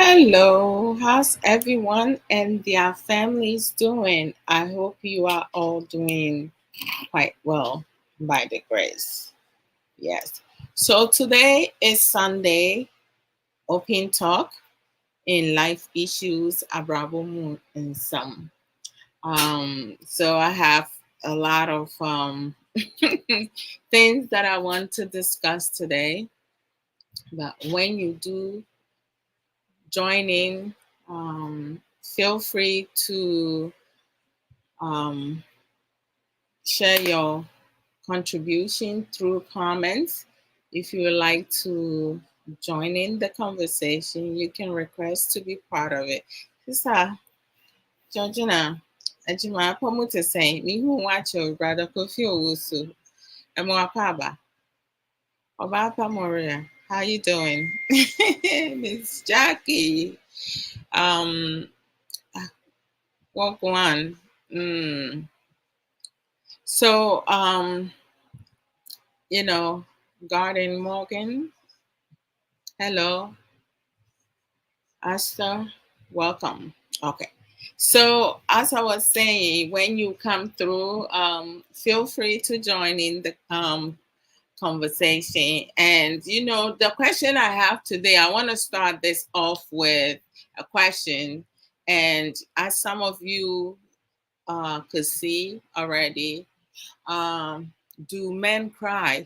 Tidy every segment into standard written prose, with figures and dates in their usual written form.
Hello, how's everyone and their families doing? I hope you are all doing quite well by the grace. Yes. So today is Sunday, open talk in life issues, Abrabo and Nsem. So I have a lot of things that I want to discuss today. But when you do join in, feel free to um, share your contribution through comments. If you would like to join in the conversation, you can request to be part of it. Sister Georgina, Ajima Pomuta saying, me who watch your brother Kofi Owusu, Emwapaba, Obapa Moria. How you doing? Miss Jackie. Um, walk one. Mm. So, you know, Garden Morgan, hello, Asta, welcome. Okay. So, as I was saying, when you come through, feel free to join in the conversation. And, the question I have today, I want to start this off with a question. And as some of you could see already, um, do men cry?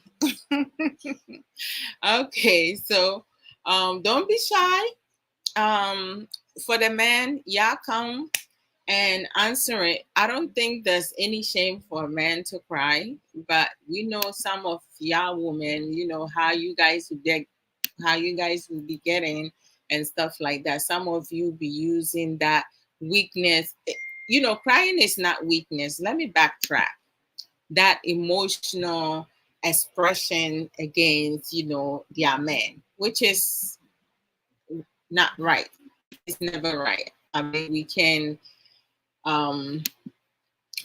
Okay, so don't be shy. Um, for the men, y'all come and answer it. I don't think there's any shame for a man to cry, but we know some of y'all women, how you guys will be getting and stuff like that. Some of you be using that weakness. Crying is not weakness. Let me backtrack. That emotional expression against, their men, which is not right. It's never right. I mean, we can um,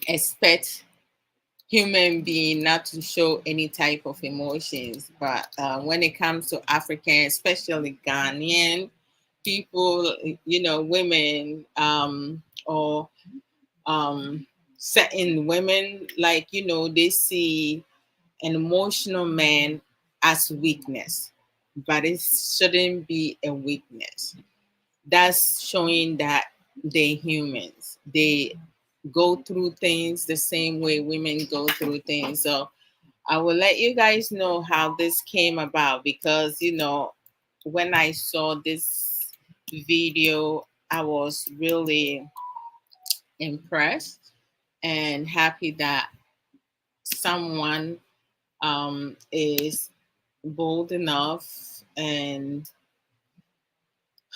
expect human being not to show any type of emotions, but when it comes to African, especially Ghanaian people, women or certain women, like they see an emotional man as weakness, but it shouldn't be a weakness. That's showing that they're humans. They go through things the same way women go through things. So I will let you guys know how this came about because, when I saw this video, I was really impressed and happy that someone is bold enough and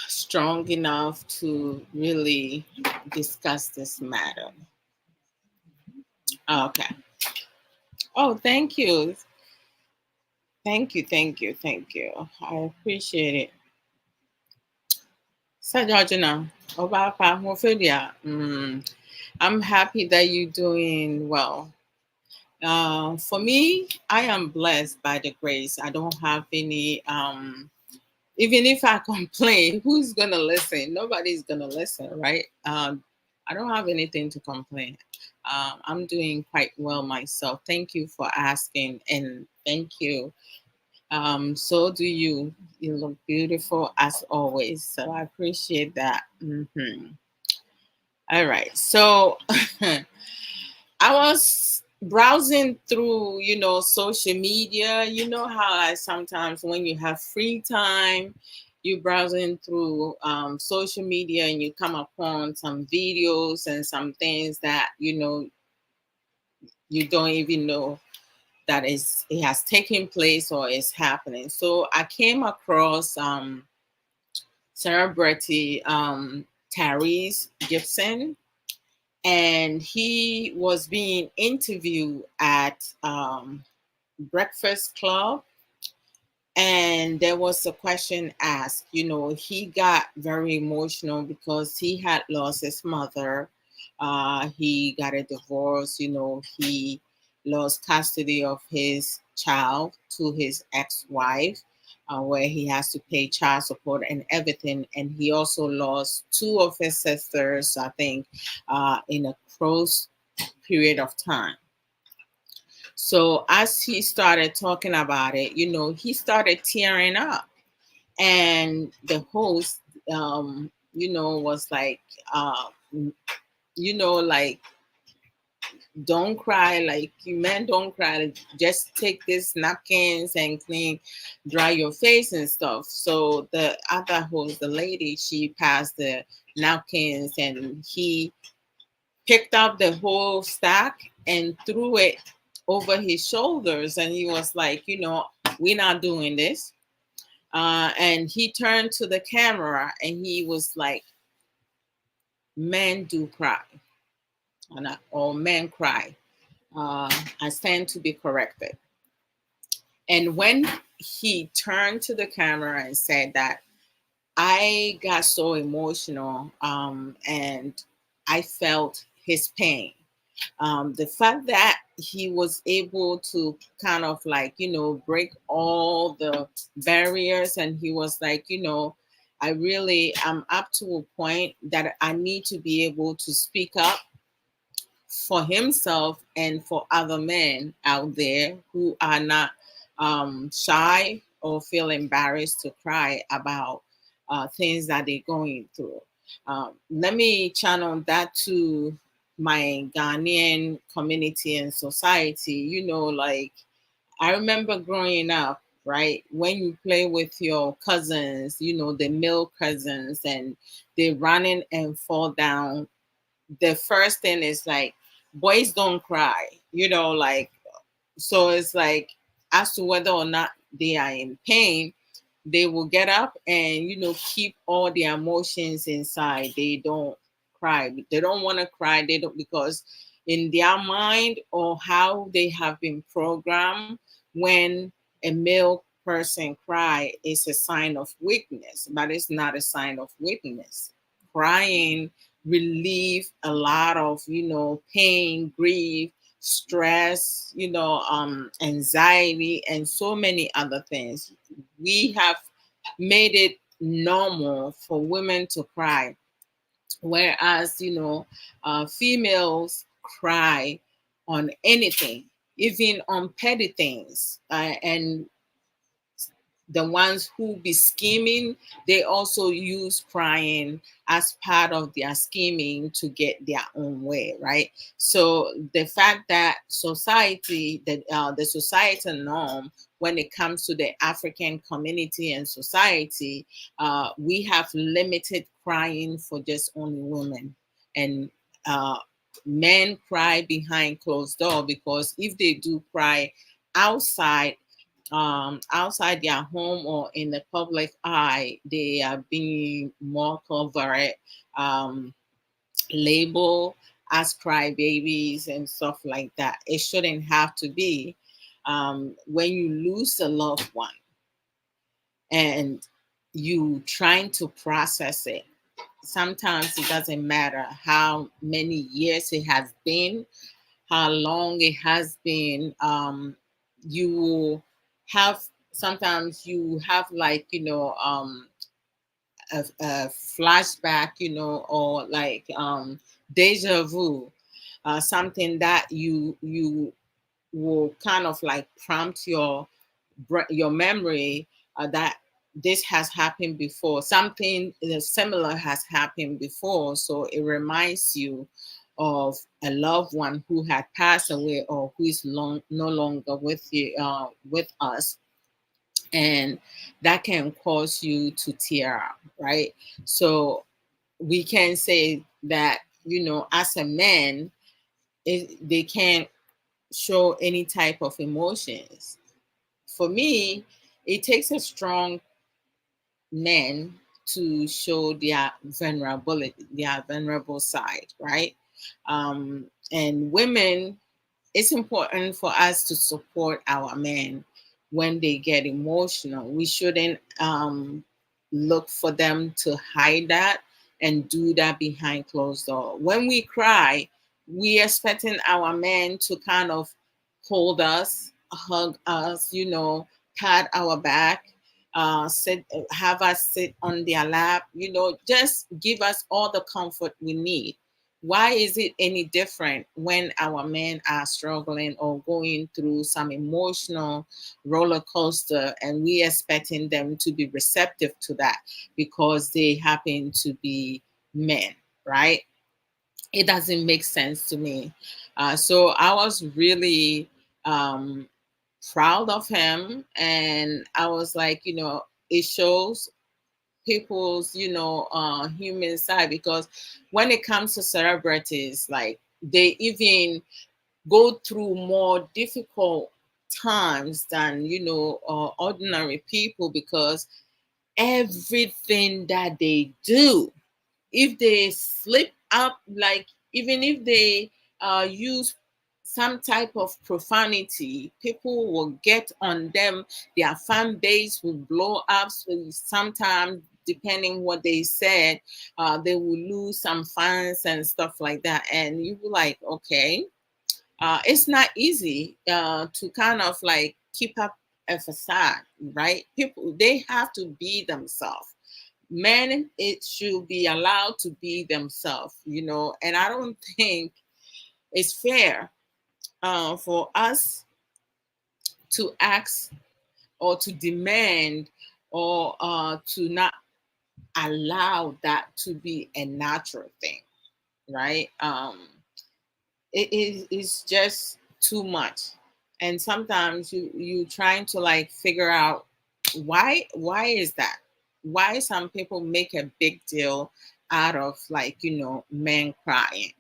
strong enough to really discuss this matter. Okay. Oh, thank you. Thank you. Thank you. Thank you. I appreciate it. So, Georgina, Obapa, Ophelia, I'm happy that you're doing well. For me, I am blessed by the grace. I don't have any even if I complain, who's gonna listen? Nobody's gonna listen, right? I don't have anything to complain. I'm doing quite well myself. Thank you for asking, and thank you. So do you. You look beautiful as always. So I appreciate that. All right. So I was browsing through, social media. You know how sometimes when you have free time, you browsing through social media and you come upon some videos and some things that you don't even know that is it has taken place or is happening. So I came across celebrity Tyrese Gibson, and he was being interviewed at Breakfast Club, and there was a question asked. He got very emotional because he had lost his mother. He got a divorce. He lost custody of his child to his ex-wife. where he has to pay child support and everything. And he also lost two of his sisters, I think, in a close period of time. So as he started talking about it, he started tearing up. And the host, was like, uh, like, don't cry, like, you men don't cry, like, just take these napkins and clean, dry your face and stuff. So the other host, the lady, she passed the napkins, and he picked up the whole stack and threw it over his shoulders, and he was like, we're not doing this. And he turned to the camera and he was like, men do cry, or men cry. I stand to be corrected. And when he turned to the camera and said that, I got so emotional, and I felt his pain. The fact that he was able to kind of like, break all the barriers, and he was like, I really am up to a point that I need to be able to speak up for himself and for other men out there who are not shy or feel embarrassed to cry about things that they're going through. Let me channel that to my Ghanaian community and society. Like, I remember growing up, right? When you play with your cousins, the male cousins, and they running and fall down, the first thing is like, boys don't cry, like, so it's like, as to whether or not they are in pain, they will get up and keep all their emotions inside. They don't cry. They don't want to cry. They don't, because in their mind, or how they have been programmed, when a male person cry, is a sign of weakness, but it's not a sign of weakness. Crying relieve a lot of pain, grief, stress, anxiety, and so many other things. We have made it normal for women to cry, whereas females cry on anything, even on petty things, and the ones who be scheming, they also use crying as part of their scheming to get their own way, right? So the fact that the societal norm, when it comes to the African community and society, we have limited crying for just only women, and uh, men cry behind closed door, because if they do cry outside, outside their home or in the public eye, they are being more covered, um, labeled as crybabies and stuff like that. It shouldn't have to be. When you lose a loved one and you trying to process it, sometimes it doesn't matter how many years it has been, how long it has been. You will have, sometimes you have, like, a flashback, or like, deja vu, something that you will kind of like prompt your memory, that this has happened before, something similar has happened before, so it reminds you of a loved one who had passed away, or who is no longer with you, with us, and that can cause you to tear up, right? So we can say that, as a man, they can't show any type of emotions. For me, it takes a strong man to show their vulnerability, their vulnerable side, right? And women, it's important for us to support our men when they get emotional. We shouldn't look for them to hide that and do that behind closed door. When we cry, we expecting our men to kind of hold us, hug us, pat our back, sit, have us sit on their lap, just give us all the comfort we need. Why is it any different when our men are struggling or going through some emotional roller coaster and we expecting them to be receptive to that because they happen to be men, right? It doesn't make sense to me. So I was really proud of him, and I was like, it shows people's human side, because when it comes to celebrities, like, they even go through more difficult times than ordinary people, because everything that they do, if they slip up, like, even if they use some type of profanity, people will get on them. Their fan base will blow up. So sometimes, depending what they said, they will lose some fans and stuff like that. And you were like, okay, it's not easy to kind of like keep up a facade, right? People, they have to be themselves. Men, it should be allowed to be themselves, and I don't think it's fair for us to ask or to demand or to not allow that to be a natural thing, right? It's just too much. And sometimes you trying to like figure out why is that, why some people make a big deal out of, like, men crying.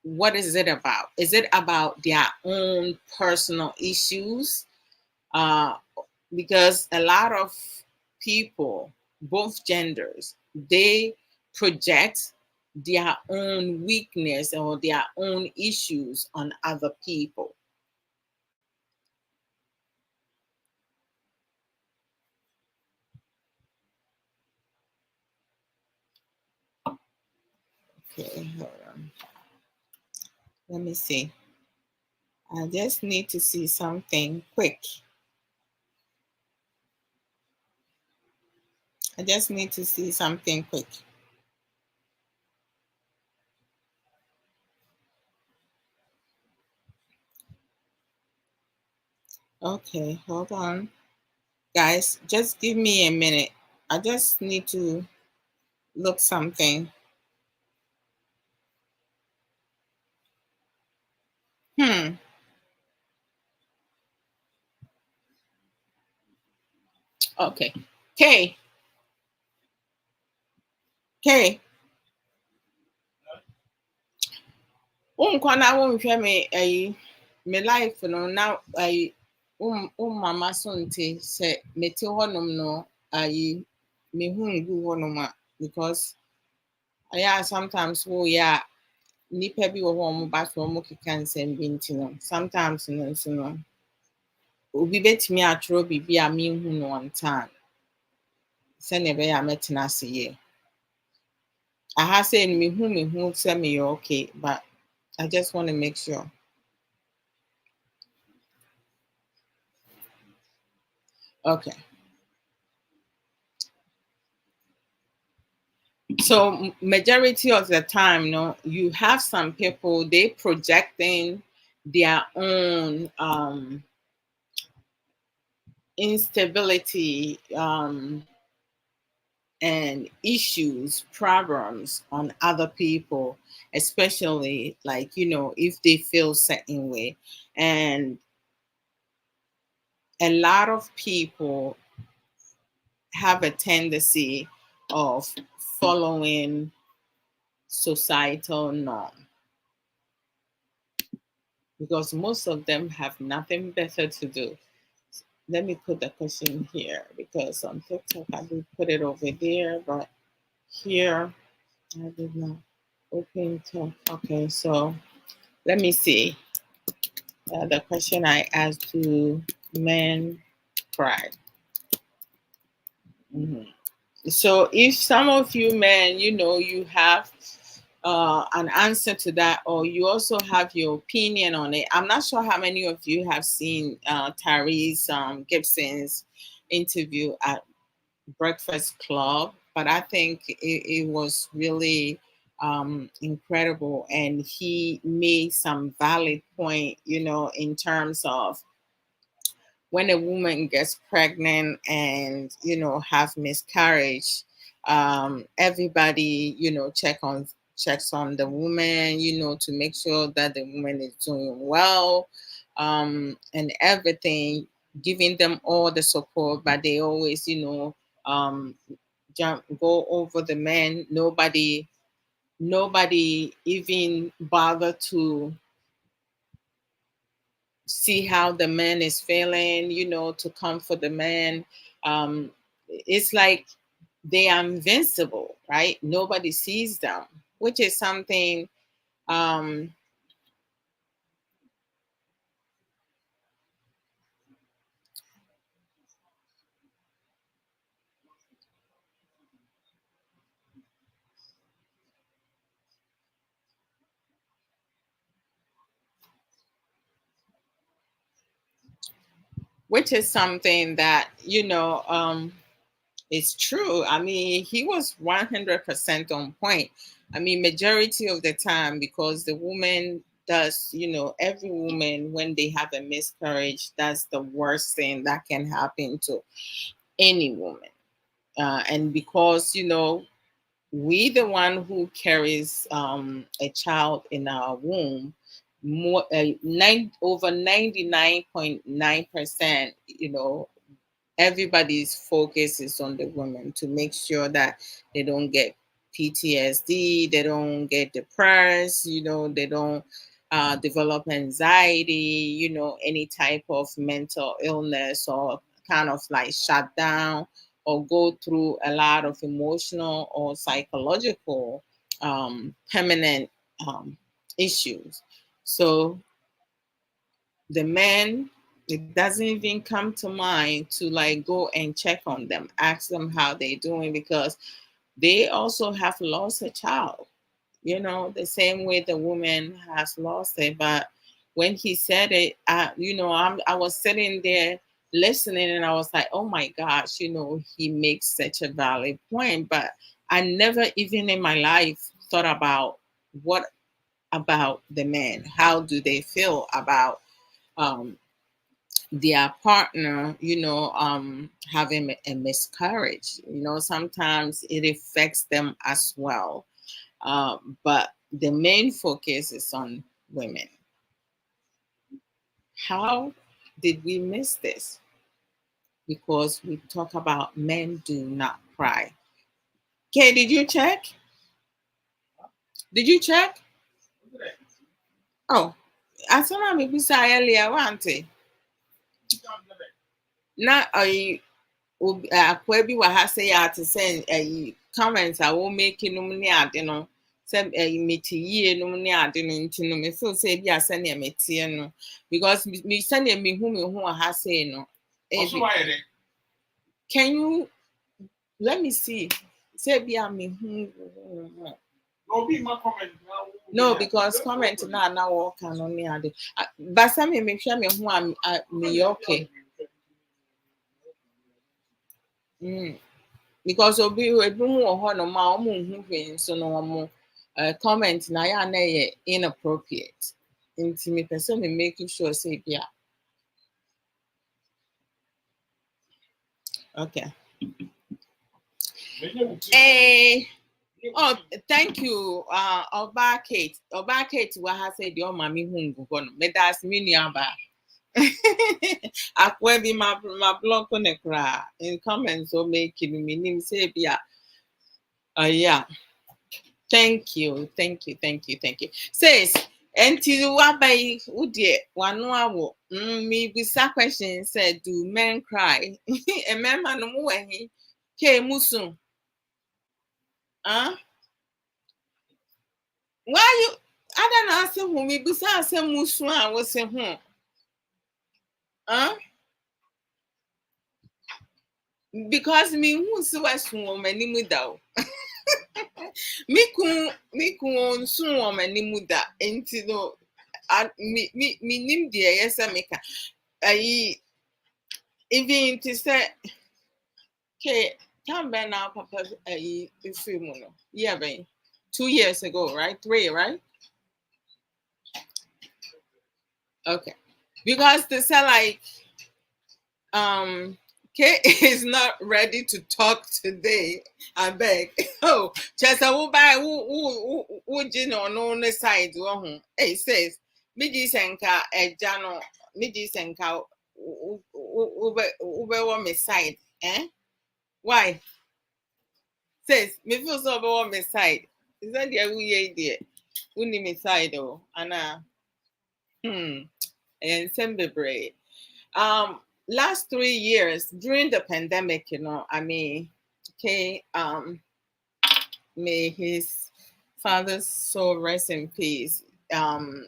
What is it about? Is it about their own personal issues? uh because a lot of people, both genders, they project their own weakness or their own issues on other people. Okay, hold on. Let me see. I just need to see something quick. I just need to see something quick. Okay, hold on. Guys, just give me a minute. I just need to look something. Hmm. Okay. Kay, Kay, wonkɔ na wonhwɛ me ayi, me life no na ayi, mama so nte sɛ mete hɔnom no, ayi, mehu ngu hɔnom a, because ɛyɛ a sometimes woyɛ a nnipa bi wɔ hɔ a ɔmo ba so ɔmo keka nsɛm bi nti no, sometimes no nso no, obi betumi atwerɛ biribi a menhu no on time sɛnea ɛbɛyɛ a mɛtena ase yie. Aha sɛ no mehu sɛ meyɛ okay, but I just want to make sure. Okay. So majority of the time, no, you have some people, they projecting their own instability and issues, problems on other people, especially, like, if they feel certain way. And a lot of people have a tendency of following societal norm, because most of them have nothing better to do. Let me put the question here, because on TikTok I did put it over there, but here I did not open to. Okay, so let me see. The question I asked, to men cry. Mhm. So if some of you men, you have an answer to that, or you also have your opinion on it. I'm not sure how many of you have seen Tyrese Gibson's interview at Breakfast Club, but I think it was really incredible, and he made some valid point, in terms of when a woman gets pregnant and have miscarriage. Everybody checks on the woman, to make sure that the woman is doing well, and everything, giving them all the support, but they always um go over the men. Nobody even bother to see how the man is feeling, to comfort the man. It's like they are invincible, right? Nobody sees them, which is something, um, which is something that, it's true. I mean, he was 100% on point. I mean, majority of the time, because the woman does, every woman, when they have a miscarriage, that's the worst thing that can happen to any woman. And because, we the one who carries a child in our womb, over 99.9%, everybody's focus is on the women, to make sure that they don't get PTSD, they don't get depressed, they don't develop anxiety, any type of mental illness, or kind of like shut down, or go through a lot of emotional or psychological permanent issues. So the men, it doesn't even come to mind to like go and check on them, ask them how they're doing, because they also have lost a child, the same way the woman has lost it. But when he said it, I was sitting there listening, and I was like, oh my gosh, he makes such a valid point. But I never even in my life thought about what about the men, how do they feel about um, their partner, having a miscarriage. Sometimes it affects them as well. But the main focus is on women. How did we miss this? Because we talk about men do not cry. Okay, did you check? Did you check? Oh, I saw me beside earlier, wasn't it? Now, akwa bi wɔ ha sɛ yɛ ate sɛ comments a wɔmaki nom ne ade no sɛ mete yie nom ne ade no nti no mefeel sɛ bi a sɛnea meteɛ no, because sɛnea mehu me ho wɔ ha sei no, can you let me see sɛ bi a mehu no, because comment na wɔka no ne ade, but sɛ mehwɛ me ho a meyɛ okay. Because obi mu wɔ hɔnom a ɔmo nhu hwee nso no ɔmo comment na yɛ a na ɛyɛ inappropriate, nti mepɛ sɛ me make sure sɛ bi a okay. Oh, thank you, Oba Kate wɔ ha sɛ deɛ ɔma me hu ngu hɔ no, meda ase me nuaba. Akwa bi ma block ne koraa in comments o make no menim sɛ bi a yeah. Thank you. Says, until wabai udie wano me bisa question said, do men cry? A man no more he came musu. Why you? I don't ask him who me bisa some musu. I was saying, because me who so as woman in without. Me kun soon woman in muda into me nim dear yes I make Even to say, okay, time by now, Papa, a film, yeah, 2 years ago, right? Three, right? Okay, because they say like, Kay is not ready to talk today. I beg. Oh, just a who buy who you know no side. Hey says, Midi Senka, a jano, Midi Senka, ube me side. Eh? Why? Says, me feel so over me side. Is that the way dear? Uni me side oh, Anna. And Nsem braid. Last 3 years during the pandemic, I mean, okay, may his father's soul rest in peace. Um,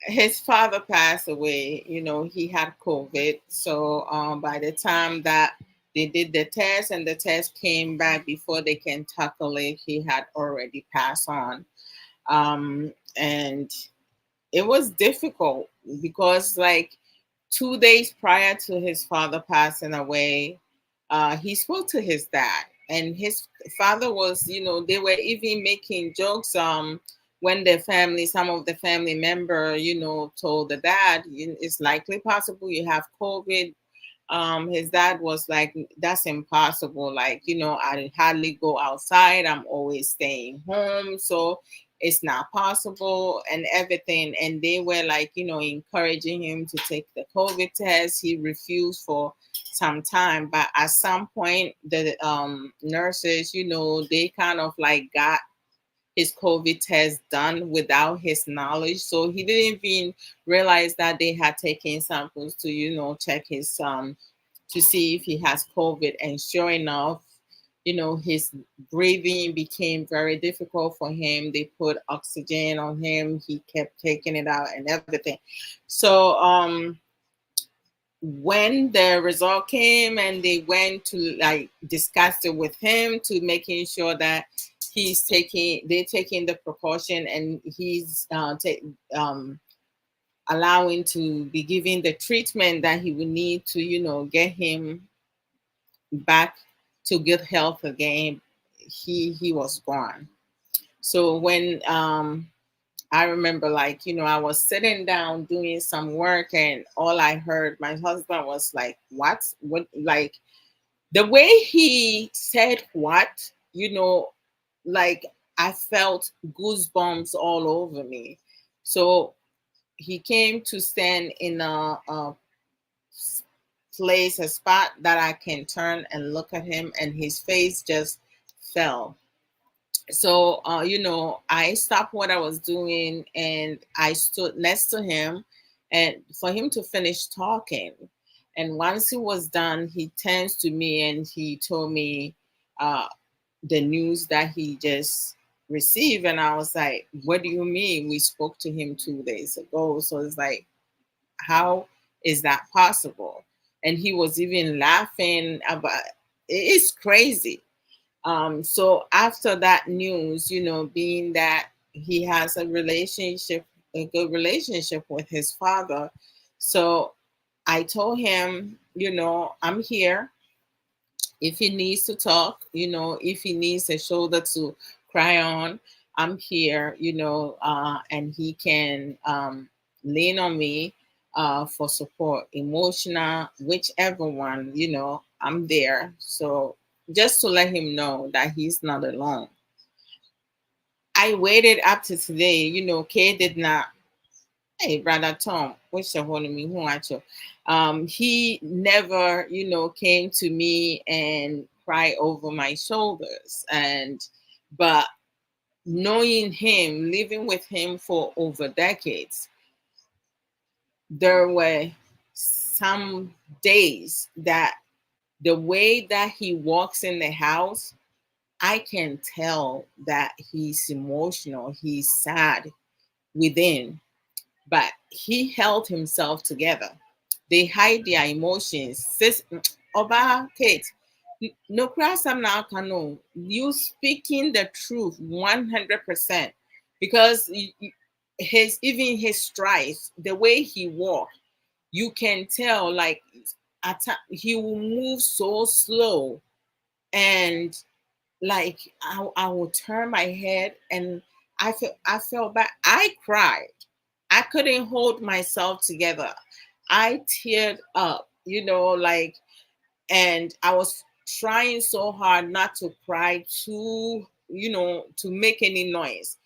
his father passed away. He had COVID. So by the time that they did the test and the test came back before they can tackle it, he had already passed on. And it was difficult because, like, 2 days prior to his father passing away, he spoke to his dad, and his father was, they were even making jokes. When some of the family member, told the dad, it's likely possible you have COVID. His dad was like, that's impossible, like, I hardly go outside, I'm always staying home, so it's not possible and everything. And they were like, encouraging him to take the COVID test. He refused for some time, but at some point the nurses, they kind of like got his COVID test done without his knowledge. So he didn't even realize that they had taken samples to, check his to see if he has COVID. And sure enough, his breathing became very difficult for him. They put oxygen on him. He kept taking it out and everything. So when the result came and they went to like discuss it with him to making sure that they're taking the precaution, and he's allowing to be given the treatment that he would need to, get him back to good health again. He was gone. So when I remember, like, I was sitting down doing some work, and all I heard, my husband was like, what, like, the way he said what, like, I felt goosebumps all over me. So he came to stand in a place, a spot that I can turn and look at him, and his face just fell. So I stopped what I was doing and I stood next to him, and for him to finish talking. And once he was done, he turns to me and he told me uh, the news that he just received. And I was like, what do you mean? We spoke to him 2 days ago. So it's like, how is that possible? And he was even laughing about it's crazy. So after that news, being that he has a good relationship with his father, so I told him, I'm here if he needs to talk, if he needs a shoulder to cry on, I'm here, and he can lean on me for support, emotional, whichever one, I'm there. So just to let him know that he's not alone. I waited up to today, Kay did not. Hey, brother Tom, which the one me who actually, he never, came to me and cry over my shoulders. But knowing him, living with him for over decades, there were some days that the way that he walks in the house, I can tell that he's emotional, he's sad within, but he held himself together. They hide their emotions. Oba Kate, no crasam now kano. You speaking the truth 100%, because his even his strides, the way he walked, you can tell, like, he will move so slow, and like I will turn my head, and I felt bad. I cried. I couldn't hold myself together. I teared up, like, and I was trying so hard not to cry to make any noise.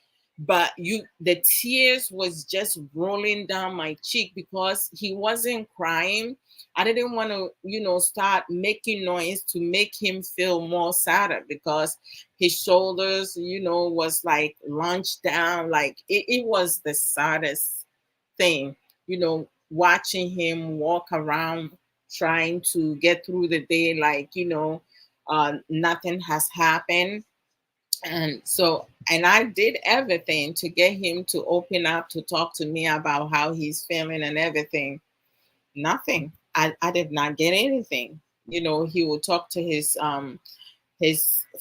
But the tears was just rolling down my cheek because he wasn't crying. I didn't want to, start making noise to make him feel more sadder, because his shoulders, was like launched down. Like it was the saddest thing, watching him walk around trying to get through the day, like, nothing has happened. And so, and I did everything to get him to open up, to talk to me about how he's feeling and everything. Nothing. I did not get anything. He would talk to his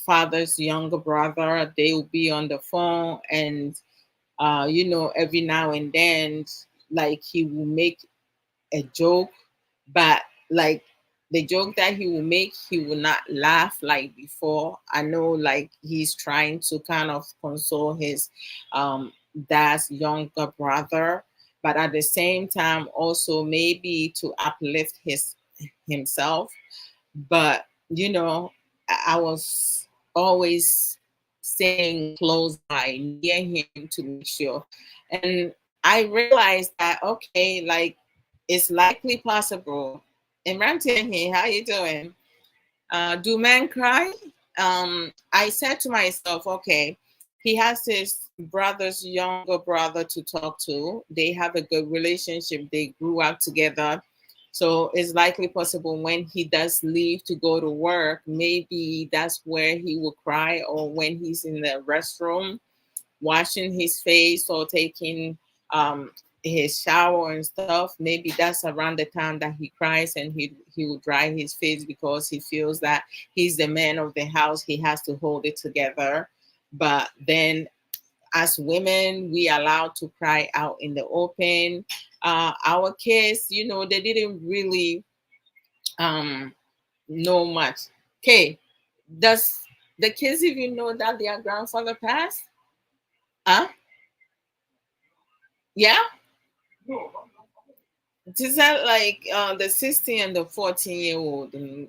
father's younger brother. They would be on the phone, and every now and then, like, he will make a joke, but like the joke that he will make, he will not laugh like before. I know, like, he's trying to kind of console his dad's younger brother, but at the same time also maybe to uplift himself. But I was always staying close by near him to make sure. And I realized that, okay, like, it's likely possible. Imran here, how you doing? Do men cry? I said to myself, okay, he has his brother's younger brother to talk to. They have a good relationship. They grew up together. So it's likely possible when he does leave to go to work, maybe that's where he will cry, or when he's in the restroom washing his face or taking his shower and stuff. Maybe that's around the time that he cries, and he will dry his face because he feels that he's the man of the house. He has to hold it together. But then, as women, we are allowed to cry out in the open. Our kids, they didn't really um, know much. Okay, does the kids even know that their grandfather passed? Huh? Yeah. Is that like the 16 and the 14-year-old? And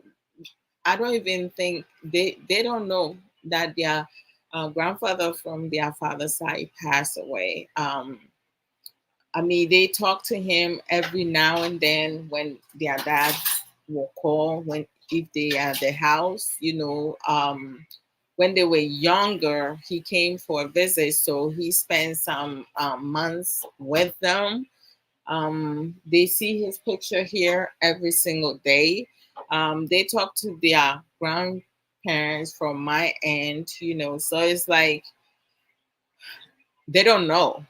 I don't even think they don't know that their grandfather from their father's side passed away. I mean, they talk to him every now and then when their dad will call, when if they are at the house. When they were younger, he came for a visit, so he spent some months with them. They see his picture here every single day. They talk to their grandparents from my end, so it's like they don't know.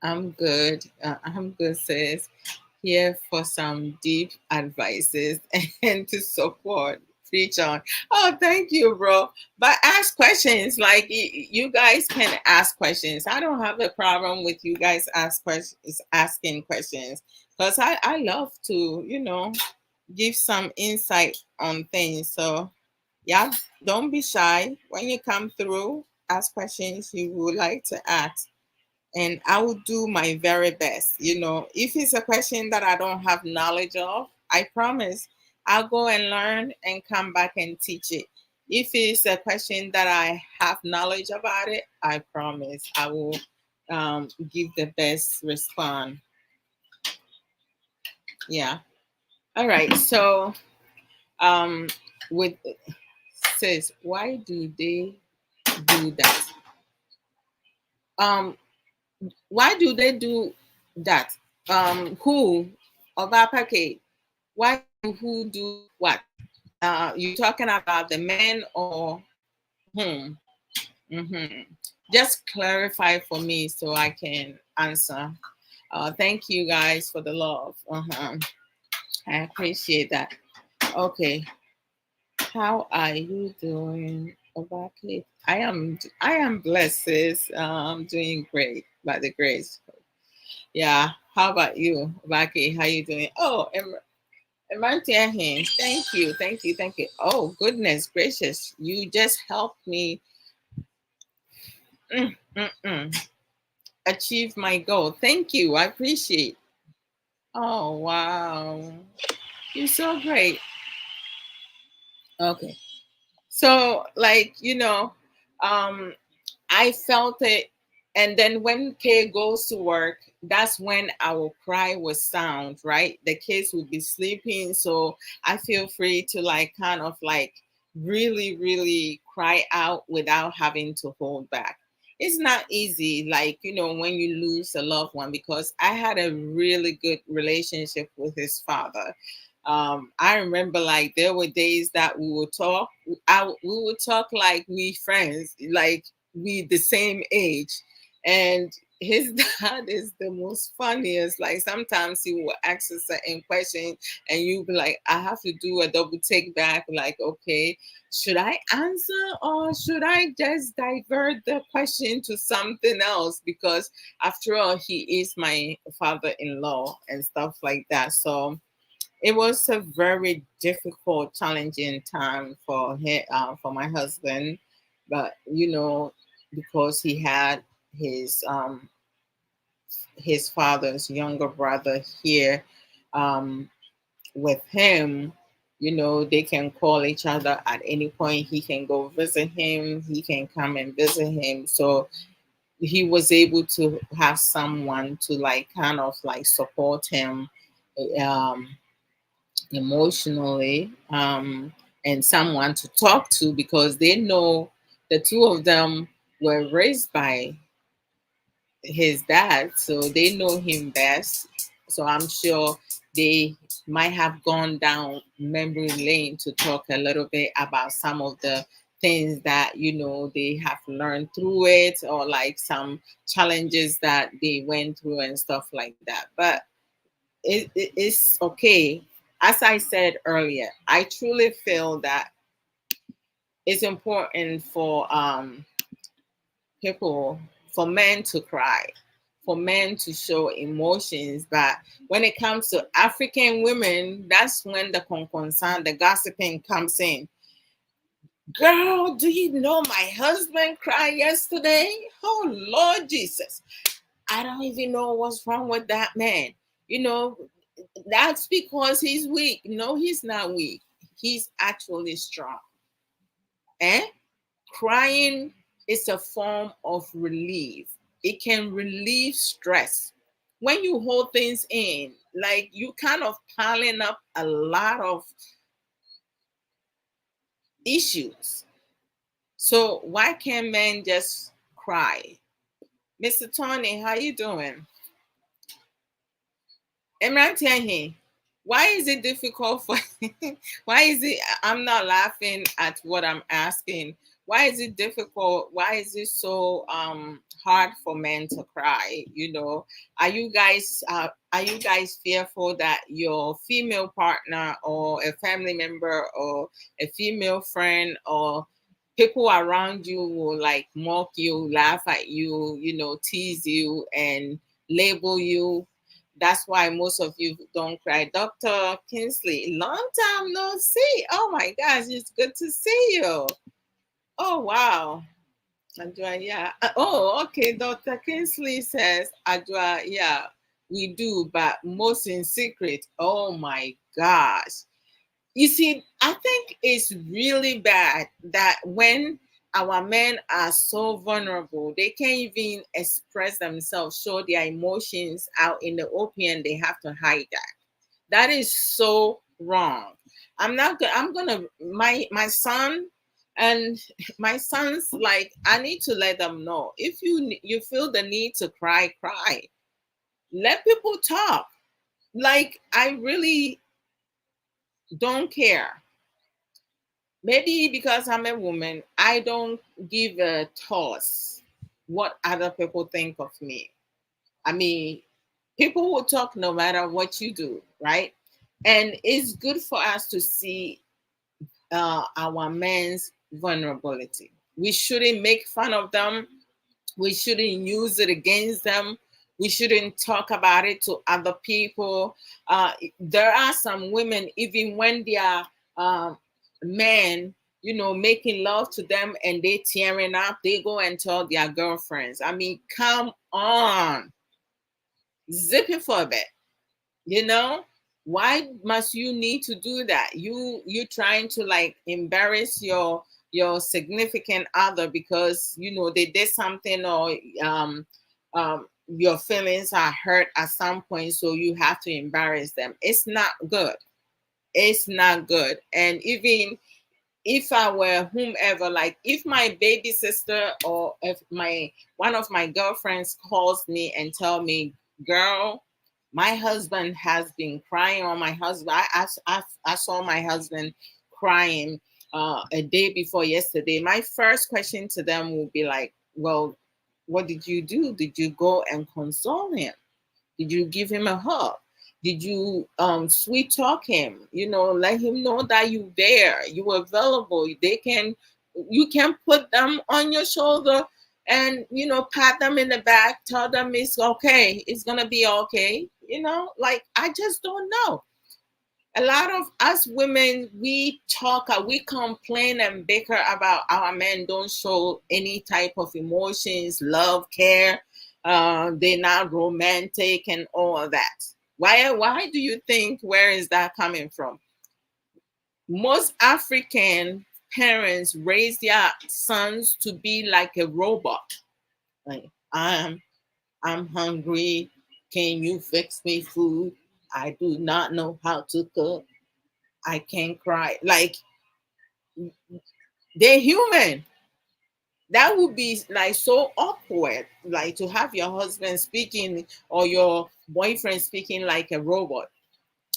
I'm good, sis. Here for some deep advices and to support. Preach on. Oh, thank you, bro. But ask questions. Like, you guys can ask questions. I don't have a problem with you guys asking questions, because I love to, give some insight on things. So yeah, don't be shy when you come through. Ask questions you would like to ask, and I will do my very best. If it's a question that I don't have knowledge of, I promise I'll go and learn and come back and teach it. If it's a question that I have knowledge about it, I promise I will give the best response. Yeah. All right. So, um, with says, why do they do that? Um, why do they do that? Who of our package? Why who do what? You talking about the men or whom? Just clarify for me so I can answer. Thank you guys for the love. I appreciate that. Okay, how are you doing, Obake? I am blessed, sis. I'm doing great by the grace. Yeah. How about you, Baki? How you doing? Oh, Emantia Haynes. Thank you. Thank you. Thank you. Oh, goodness gracious. You just helped me mm, mm, mm, achieve my goal. Thank you. I appreciate. Oh, wow. You're so great. Okay. So, like, um, I felt it. And then when Kay goes to work, that's when our cry was sound, right? The kids would be sleeping. So I feel free to like kind of like really, really cry out without having to hold back. It's not easy, like, when you lose a loved one, because I had a really good relationship with his father. I remember like there were days that we would talk. We would talk like we friends, like we the same age. And his dad is the most funniest. Like sometimes he will ask a certain question and you be like, I have to do a double take back, like, okay, should I answer or should I just divert the question to something else? Because after all, he is my father-in-law and stuff like that. So it was a very difficult, challenging time for him, for my husband. But because he had his his father's younger brother here um, with him, they can call each other at any point. He can go visit him. He can come and visit him. So he was able to have someone to like kind of like support him. Um, Emotionally, and someone to talk to, because they know the two of them were raised by his dad, so they know him best. So I'm sure they might have gone down memory lane to talk a little bit about some of the things that they have learned through it, or like some challenges that they went through and stuff like that. But it's okay. As I said earlier, I truly feel that it's important for people, for men to cry, for men to show emotions. But when it comes to African women, that's when the concern, the gossiping comes in. Girl, do you know my husband cried yesterday? Oh Lord Jesus. I don't even know what's wrong with that man. You know, that's because he's weak. No, he's not weak. He's actually strong. Eh? Crying is a form of relief. It can relieve stress. When you hold things in, like you kind of piling up a lot of issues. So why can't men just cry? Mr. Tony, how you doing? Emran Tiahi, why is it difficult for why is it I'm not laughing at what I'm asking. Why is it difficult? Why is it so hard for men to cry? Are you guys fearful that your female partner or a family member or a female friend or people around you will like mock you, laugh at you, tease you and label you? That's why most of you don't cry. Dr. Kinsley, long time no see. Oh my gosh, it's good to see you. Oh wow. Adwoa, yeah. Oh, okay. Dr. Kinsley says, Adwoa, yeah, we do, but most in secret. Oh my gosh. You see, I think it's really bad that when our men are so vulnerable, they can't even express themselves, show their emotions out in the open. They have to hide that. That is so wrong. I'm not. I'm gonna. My son and my sons, like, I need to let them know. If you feel the need to cry, cry. Let people talk. Like, I really don't care. Maybe because I'm a woman, I don't give a toss what other people think of me. I mean, people will talk no matter what you do, right? And it's good for us to see our men's vulnerability. We shouldn't make fun of them. We shouldn't use it against them. We shouldn't talk about it to other people. There are some women, even when they are men, making love to them and they tearing up, they go and tell their girlfriends. I mean, come on, zip it for a bit. you know why must you need to do that? You trying to like embarrass your significant other because they did something, or your feelings are hurt at some point, so you have to embarrass them. It's not good. It's not good. And even if I were whomever, like if my baby sister or if my one of my girlfriends calls me and tell me, girl, my husband has been crying, or my husband, I saw my husband crying a day before yesterday, my first question to them will be like, well, what did you do? Did you go and console him? Did you give him a hug? Did you sweet talk him? Let him know that you there, you available. You can put them on your shoulder and pat them in the back, tell them it's okay, it's gonna be okay. Like I just don't know. A lot of us women, we complain and bicker about our men don't show any type of emotions, love, care. They're not romantic and all of that. Why do you think, where is that coming from? Most African parents raise their sons to be like a robot. Like, I'm hungry. Can you fix me food? I do not know how to cook. I can't cry. Like, they're human. That would be like so awkward, like to have your husband speaking or your boyfriend speaking like a robot.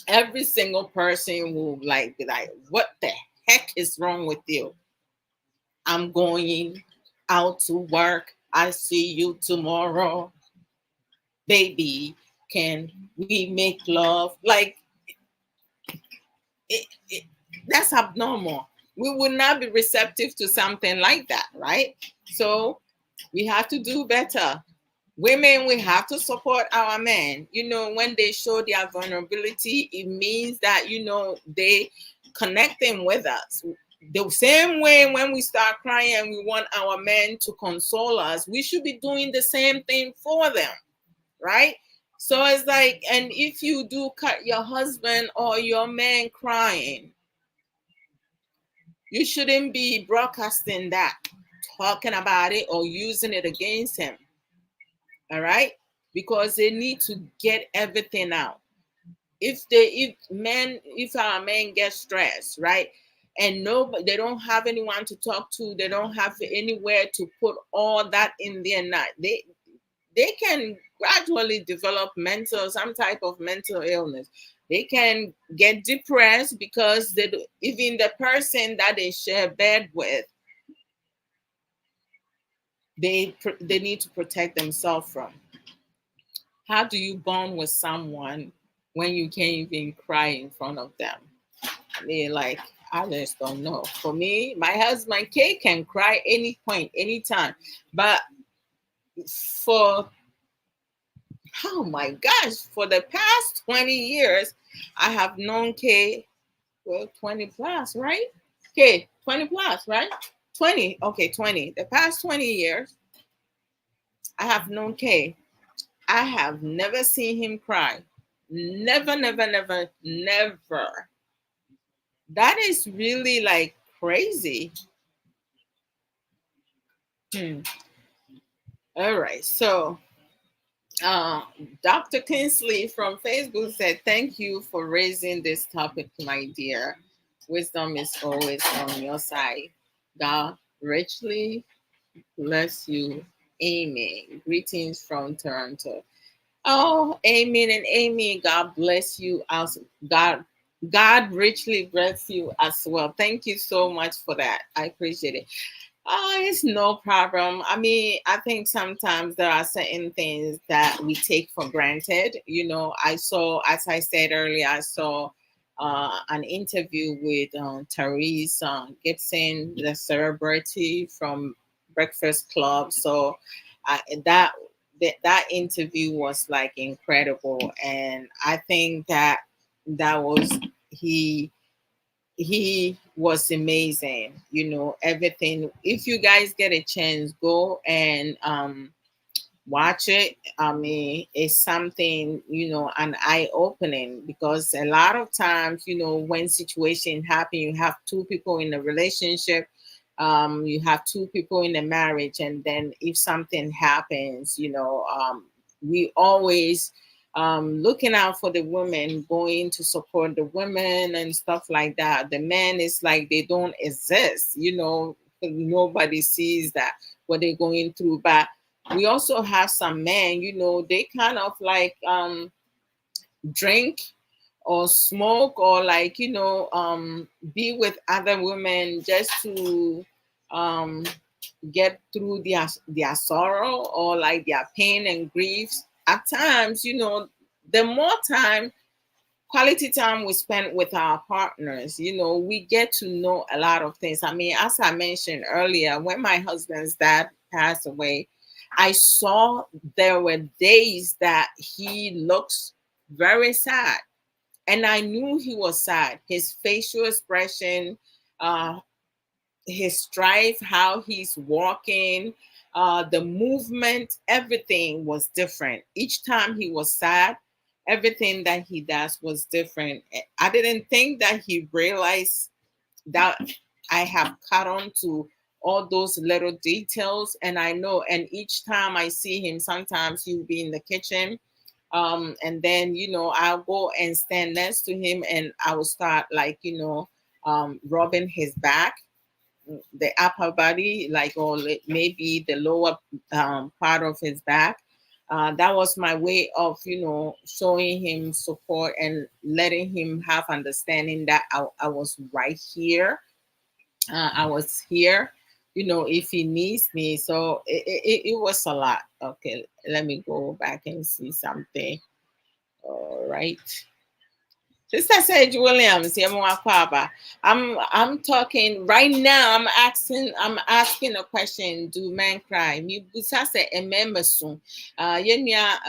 Every single person will like be like, what the heck is wrong with you? I'm going out to work. I see you tomorrow. Baby, can we make love? Like, it, that's abnormal. We would not be receptive to something like that, right? So we have to do better. Women, we have to support our men. When they show their vulnerability, it means that they connecting with us. The same way when we start crying and we want our men to console us, we should be doing the same thing for them, right? So it's like, and if you do cut your husband or your man crying, you shouldn't be broadcasting that, talking about it, or using it against him. All right? Because they need to get everything out. If our men get stressed, right? And they don't have anyone to talk to, they don't have anywhere to put all that in there. Not they can gradually develop some type of mental illness. They can get depressed because even the person that they share bed with, they need to protect themselves from. How do you bond with someone when you can't even cry in front of them? I mean, like, I just don't know. For me, my husband Kay can cry any point, anytime. But for oh my gosh, for the past 20 years, I have known Kay, well, 20 plus, right? Kay, 20 plus, right? 20. Okay, 20. The past 20 years, I have known Kay. I have never seen him cry. Never, never, never, never. That is really like crazy. Hmm. All right. So, uh, Dr. Kinsley from Facebook said, thank you for raising this topic, my dear. Wisdom is always on your side. God richly bless you. Amen. Greetings from Toronto. Oh, amen and amen. God bless you. Also, God richly bless you as well. Thank you so much for that. I appreciate it. Oh, it's no problem. I mean, I think sometimes there are certain things that we take for granted. I saw, as I said earlier, I saw an interview with Therese Gibson, the celebrity from Breakfast Club. So that that interview was like incredible, and I think that that was he he was amazing. You know, everything. If you guys get a chance, go and watch it. I mean, it's something, you know, an eye opening, because a lot of times, you know, when situation happen, you have two people in a relationship, you have two people in a marriage, and then if something happens, you know, we always looking out for the women, going to support the women and stuff like that. The men is like they don't exist, you know, nobody sees that what they're going through. But we also have some men, you know, they kind of like drink or smoke, or like, you know, be with other women just to um get through their sorrow, or like their pain and griefs. At times, you know, the more time, quality time we spend with our partners, you know, we get to know a lot of things. I mean, as I mentioned earlier, when my husband's dad passed away, I saw there were days that he looks very sad. And I knew he was sad. His facial expression, uh, his strife, how he's walking, the movement, everything was different. Each time he was sad, everything that he does was different. I didn't think that he realized that I have caught on to all those little details. And I know, and each time I see him, sometimes he'll be in the kitchen. And then, you know, I'll go and stand next to him, and I will start like, you know, rubbing his back, the upper body, like, or maybe the lower part of his back. That was my way of, you know, showing him support and letting him have understanding that I was right here. I was here, you know, if he needs me. So it was a lot. Okay, let me go back and see something. All right. Sister Sage Williams, I'm talking right now. I'm asking a question. Do men cry? Me busa se ememe so. Yenya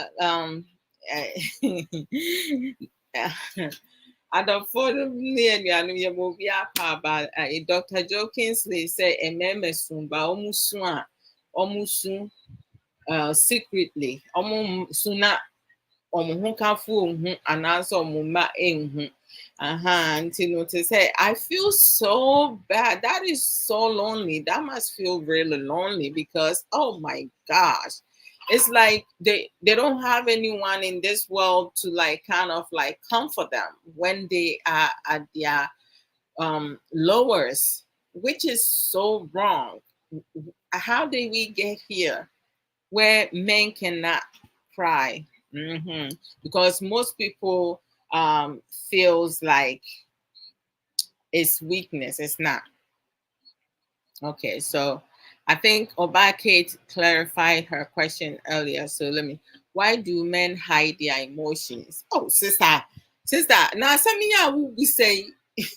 adolfo ne anuanu ye mo bi apa ba Dr. Joe Kingsley say ememe so ba omusu a omusu secretly omusu na ɔmo ho kafo ohu anaasɛ ɔmo mma enhu. Nti no to say I feel so bad. That is so lonely. That must feel really lonely, because oh my gosh. It's like they don't have anyone in this world to like kind of like comfort them when they are at their lowest, which is so wrong. How did we get here where men cannot cry? Because most people feels like it's weakness. It's not. Okay, so I think Obakate clarified her question earlier. So let me. Why do men hide their emotions? Oh, sister. Now, some will be say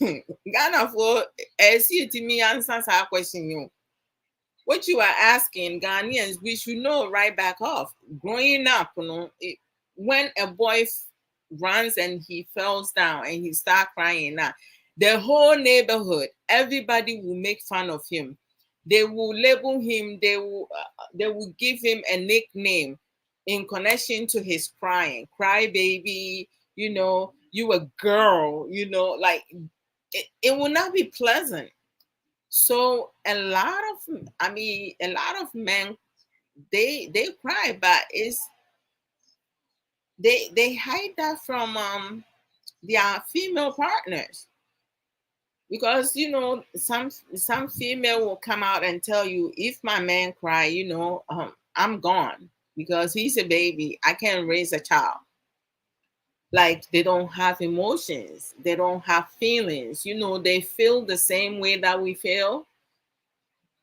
Ghana for see to me answer that question. You what you are asking Ghanaians, we should know right back off. Growing up, you know, when a boy runs and he falls down and he start crying now, the whole neighborhood, everybody will make fun of him. They will label him. They will give him a nickname in connection to his crying. Cry baby, you know, you a girl, you know, like it will not be pleasant. So a lot of men, they cry, but it's they hide that from their female partners, because you know some female will come out and tell you, if my man cry, you know, I'm gone, because he's a baby, I can't raise a child. Like they don't have emotions, they don't have feelings, you know, they feel the same way that we feel.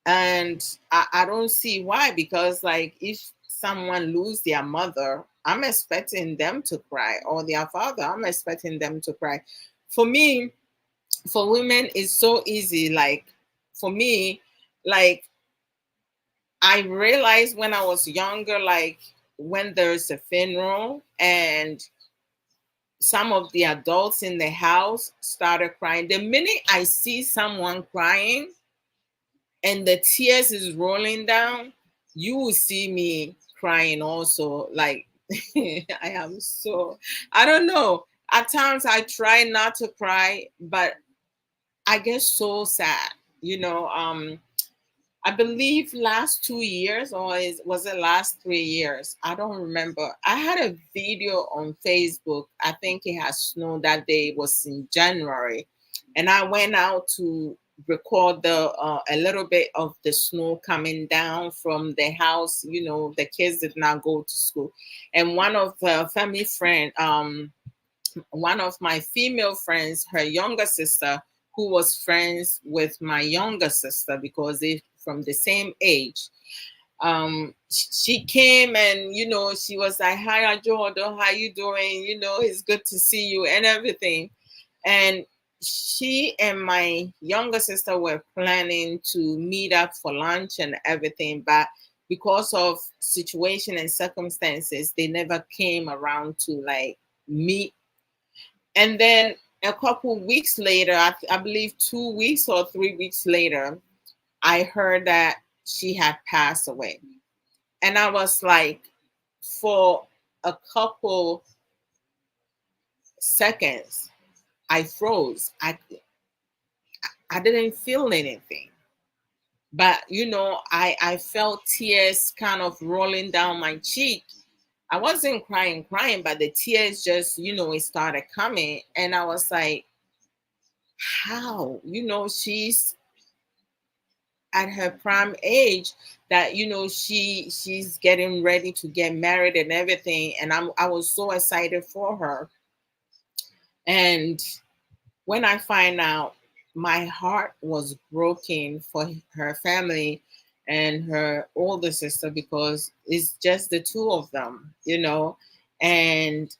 And I don't see why, because like if someone lose their mother, I'm expecting them to cry, or their father, I'm expecting them to cry. For me, for women, it's so easy. Like for me, like I realized when I was younger, like when there's a funeral and some of the adults in the house started crying. The minute I see someone crying and the tears is rolling down, you will see me crying also. Like I am so, I don't know. At times I try not to cry, but I get so sad. You know, I believe last 2 years, or was it last 3 years? I don't remember. I had a video on Facebook. I think it had snowed that day. It was in January, and I went out to record the a little bit of the snow coming down from the house. You know, the kids did not go to school, and one of the family friend, one of my female friends, her younger sister, who was friends with my younger sister because they from the same age. She came and she was like, "Hi, Adwoa Odo, how you doing? It's good to see you and everything." And she and my younger sister were planning to meet up for lunch and everything, but because of situation and circumstances, they never came around to like meet. And then a couple weeks later, I believe 2 weeks or 3 weeks later, I heard that she had passed away. And I was like, for a couple seconds, I froze. I didn't feel anything. But I felt tears kind of rolling down my cheek. I wasn't crying, but the tears just, it started coming. And I was like, how? She's at her prime age that she's getting ready to get married and everything, and I was so excited for her. And when I find out, my heart was broken for her family and her older sister, because it's just the two of them, and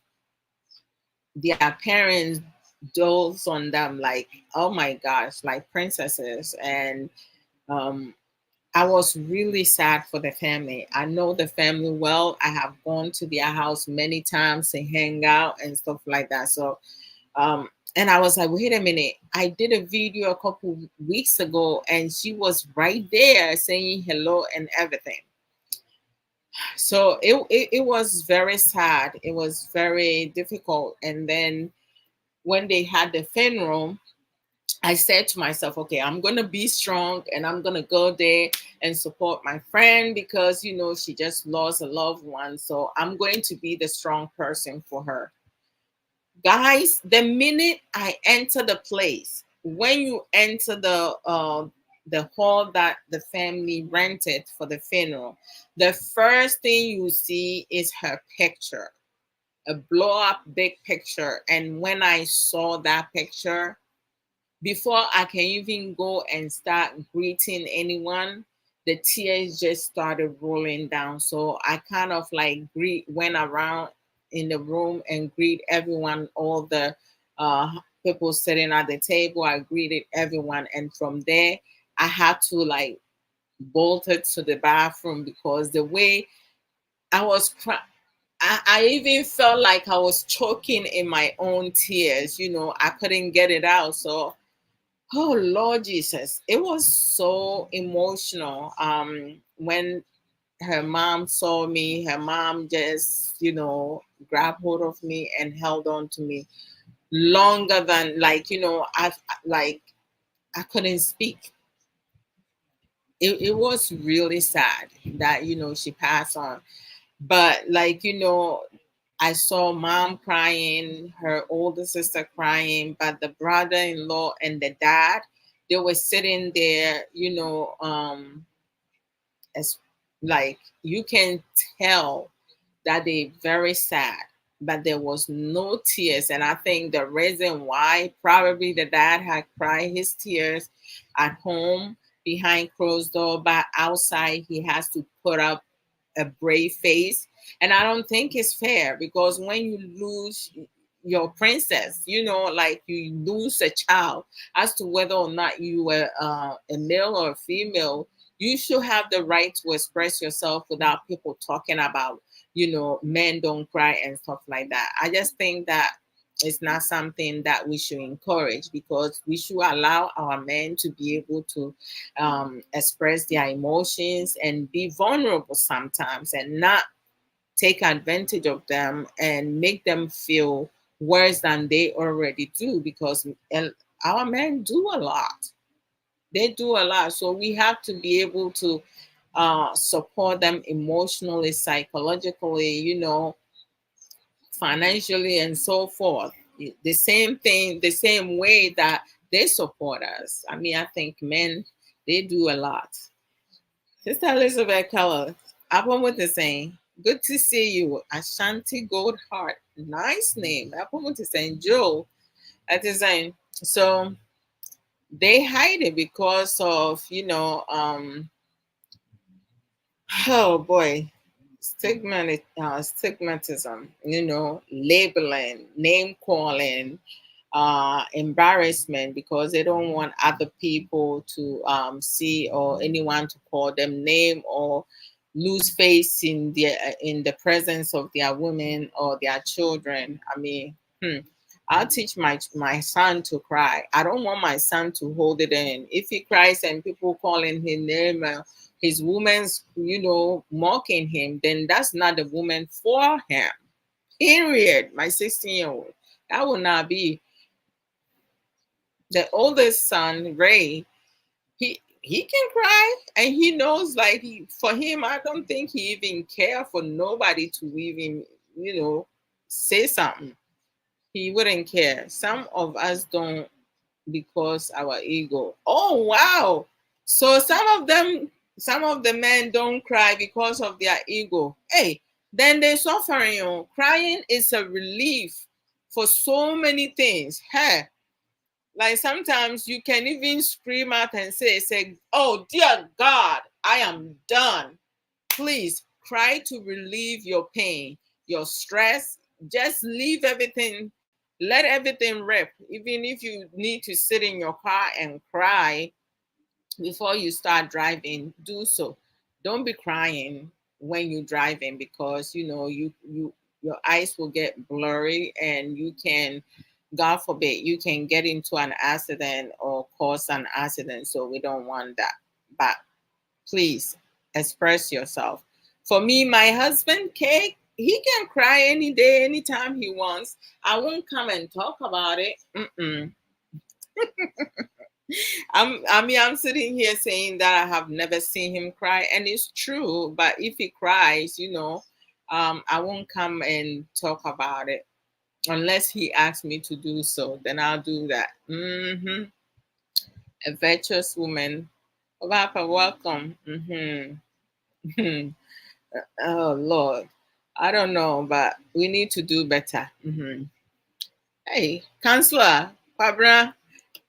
their parents dotes on them like, oh my gosh, like princesses. And um I was really sad for the family. I know the family well. I have gone to their house many times to hang out and stuff like that. So, and I was like, wait a minute. I did a video a couple weeks ago, and she was right there saying hello and everything. So it was very sad. It was very difficult. And then when they had the funeral, I said to myself, okay, I'm going to be strong and I'm going to go there and support my friend because, she just lost a loved one. So I'm going to be the strong person for her. Guys, the minute I enter the place, when you enter the hall that the family rented for the funeral, the first thing you see is her picture, a blow up big picture. And when I saw that picture, before I can even go and start greeting anyone, the tears just started rolling down. So I kind of like went around in the room and greet everyone, all the people sitting at the table. I greeted everyone, and from there, I had to like bolt it to the bathroom because the way I was crying. I even felt like I was choking in my own tears. I couldn't get it out. So, oh Lord Jesus, it was so emotional. When her mom saw me, her mom just, grabbed hold of me and held on to me longer than like, like I couldn't speak. It was really sad that, she passed on. But like, I saw mom crying, her older sister crying, but the brother-in-law and the dad, they were sitting there, as like you can tell that they very sad, but there was no tears. And I think the reason why, probably the dad had cried his tears at home behind closed door, but outside he has to put up a brave face. And I don't think it's fair, because when you lose your princess, like you lose a child, as to whether or not you were a male or a female, you should have the right to express yourself without people talking about men don't cry and stuff like that. I just think that it's not something that we should encourage, because we should allow our men to be able to express their emotions and be vulnerable sometimes, and not take advantage of them and make them feel worse than they already do, because our men do a lot. They do a lot. So we have to be able to support them emotionally, psychologically, financially, and so forth. The same thing, the same way that they support us. I mean, I think men, they do a lot. Sister Elizabeth Keller, Apple with the saying, good to see you. Ashanti Gold Heart. Nice name. Apple with the saying, Joe at the saying. So they hide it because of, oh boy, stigmatism, labeling, name calling, embarrassment, because they don't want other people to see, or anyone to call them name, or lose face in the presence of their women or their children. I mean, I'll teach my son to cry. I don't want my son to hold it in. If he cries and people calling his name, his woman's, mocking him, then that's not the woman for him. Period. My 16-year-old. That will not be. The oldest son, Ray, he can cry, and he knows, like, for him, I don't think he even care for nobody to even, say something. He wouldn't care. Some of us don't, because our ego. Oh wow. So some of the men don't cry because of their ego. Hey, then they're suffering. Crying is a relief for so many things. Hey, like sometimes you can even scream out and say, oh dear God, I am done. Please cry to relieve your pain, your stress. Just leave everything, let everything rip. Even if you need to sit in your car and cry before you start driving, do so. Don't be crying when you're driving, because your eyes will get blurry, and you can, God forbid, you can get into an accident or cause an accident. So we don't want that. But please express yourself. For me, my husband, Cake, he can cry any day, anytime he wants. I won't come and talk about it. I'm sitting here saying that I have never seen him cry, and it's true. But if he cries, I won't come and talk about it unless he asks me to do so. Then I'll do that. A virtuous woman. Oh, Papa, welcome. Oh Lord, I don't know, but we need to do better. Hey, Counselor Pabra,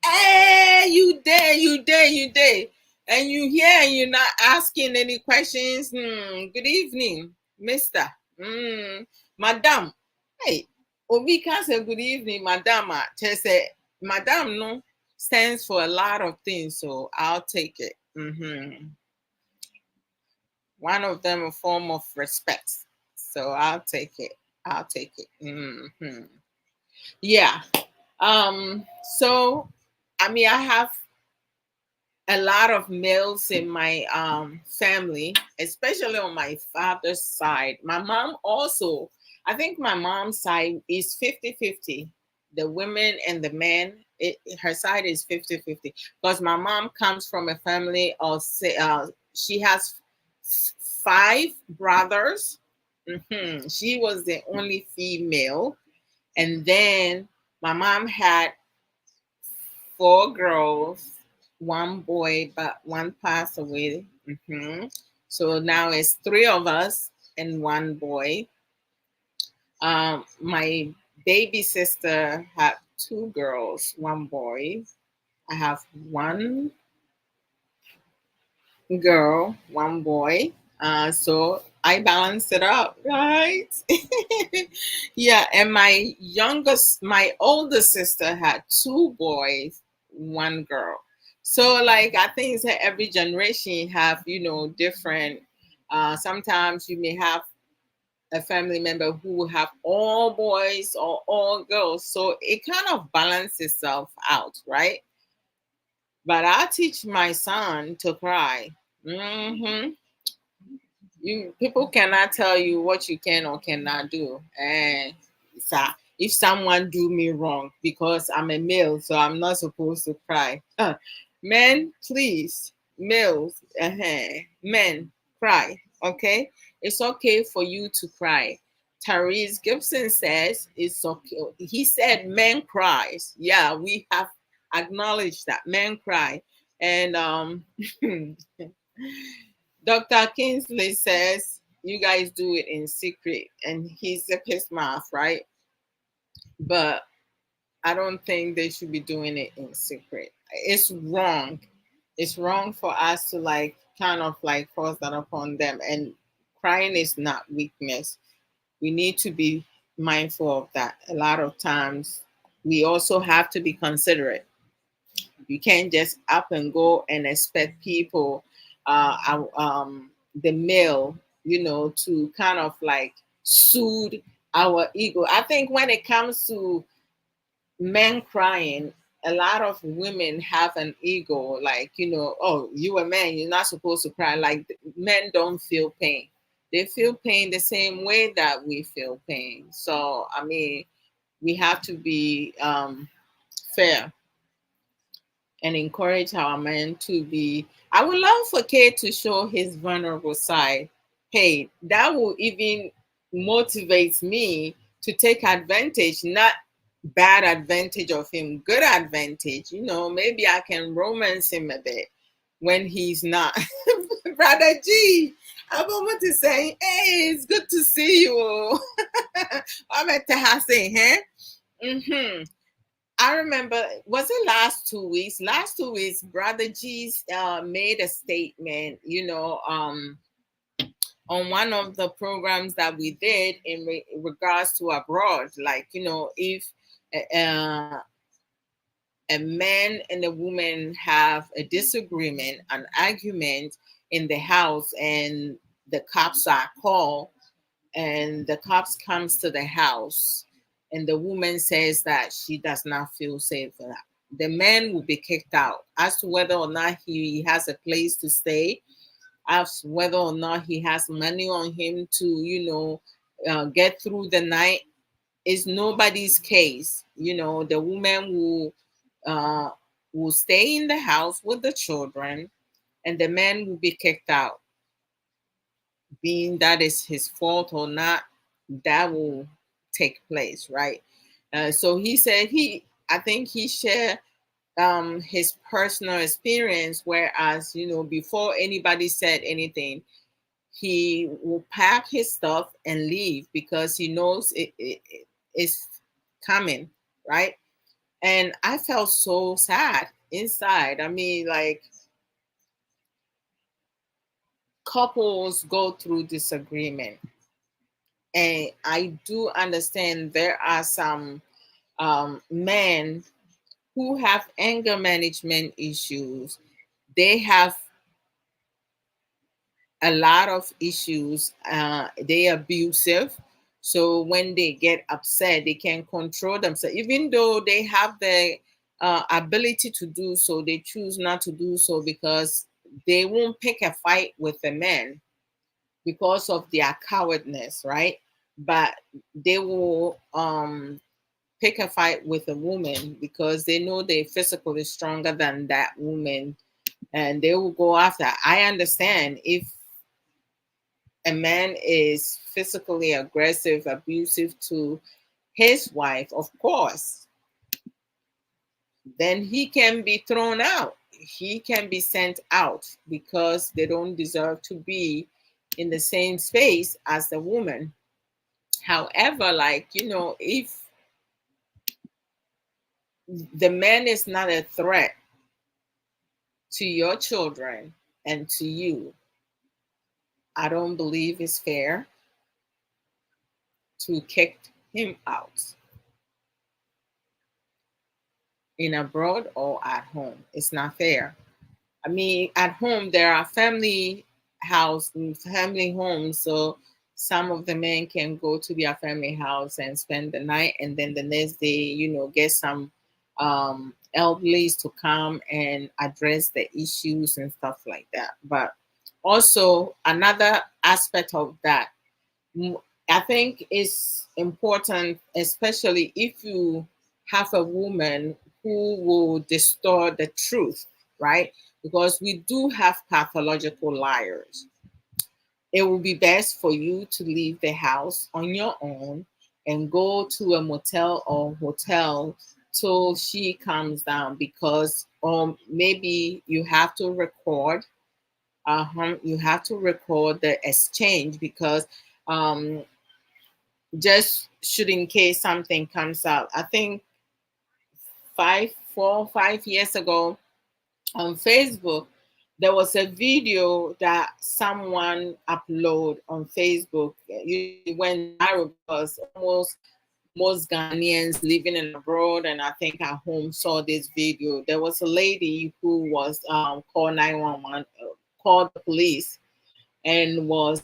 hey, you there, and you here, and you're not asking any questions. Good evening, Mister, Madam. Hey, Obi can say good evening, Madam. Just say, Madam, no, stands for a lot of things, so I'll take it. One of them a form of respect. So I'll take it. I'll take it. Yeah. So I mean, I have a lot of males in my family, especially on my father's side. My mom also, I think my mom's side is 50-50. The women and the men, her side is 50-50. Because my mom comes from a family of, she has five brothers. She was the only female. And then my mom had four girls, one boy, but one passed away. So now it's three of us and one boy. My baby sister had two girls, one boy. I have one girl, one boy. So I balance it up, right? Yeah, and my older sister had two boys, one girl. So like I think that every generation have different. Sometimes you may have a family member who have all boys or all girls. So it kind of balances itself out, right? But I teach my son to cry. Hmm. You people cannot tell you what you can or cannot do. And so if someone do me wrong because I'm a male, so I'm not supposed to cry. Men, please, males, men, cry. Okay, it's okay for you to cry. Therese Gibson says it's okay. He said men cries. Yeah, we have acknowledged that men cry, and Dr. Kingsley says you guys do it in secret, and he's a piss mouth, right? But I don't think they should be doing it in secret. It's wrong. It's wrong for us to like kind of like force that upon them. And crying is not weakness. We need to be mindful of that. A lot of times we also have to be considerate. You can't just up and go and expect people, the male, to kind of like soothe our ego. I think when it comes to men crying, a lot of women have an ego, like, oh, you a man, you're not supposed to cry. Like men don't feel pain. They feel pain the same way that we feel pain. So, I mean, we have to be fair and encourage our men to be. I would love for Kate to show his vulnerable side. Hey, that will even motivate me to take advantage, not bad advantage of him, good advantage. Maybe I can romance him a bit when he's not. Brother G, I want to say, hey, it's good to see you. I'm at Tehase, huh? Mm-hmm. I remember, was it last 2 weeks? Last 2 weeks, Brother G's made a statement, on one of the programs that we did in regards to abroad. Like, if uh, a man and a woman have a disagreement, an argument in the house, and the cops are called, and the cops comes to the house, and the woman says that she does not feel safe, the man will be kicked out. As to whether or not he has a place to stay, as whether or not he has money on him to get through the night, is nobody's case. The woman uh, will stay in the house with the children, and the man will be kicked out. Being that is his fault or not, that will take place, right? So he said I think he shared his personal experience, whereas before anybody said anything, he will pack his stuff and leave because he knows it's coming, right? And I felt so sad inside. I mean, like, couples go through disagreement, and I do understand there are some men who have anger management issues. They have a lot of issues. They abusive. So when they get upset, they can control themselves. Even though they have the ability to do so, they choose not to do so because they won't pick a fight with a man because of their cowardness, right? But they will pick a fight with a woman because they know they're physically stronger than that woman, and they will go after. I understand if a man is physically aggressive, abusive to his wife, of course, then he can be thrown out. He can be sent out because they don't deserve to be in the same space as the woman. However, like, if the man is not a threat to your children and to you, I don't believe it's fair to kick him out in abroad or at home. It's not fair. I mean, at home there are family homes, so Some of the men can go to their family house and spend the night, and then the next day, get some elderlies to come and address the issues and stuff like that. But also another aspect of that, mm, I think is important, especially if you have a woman who will distort the truth, right? Because we do have pathological liars. It will be best for you to leave the house on your own and go to a motel or hotel till she comes down, because maybe you have to record, you have to record the exchange, because um just should in case something comes out. I think 5 years ago on Facebook, there was a video that someone uploaded on Facebook. It went viral because almost most Ghanaians living in abroad and I think at home saw this video. There was a lady who was called 911, called the police, and was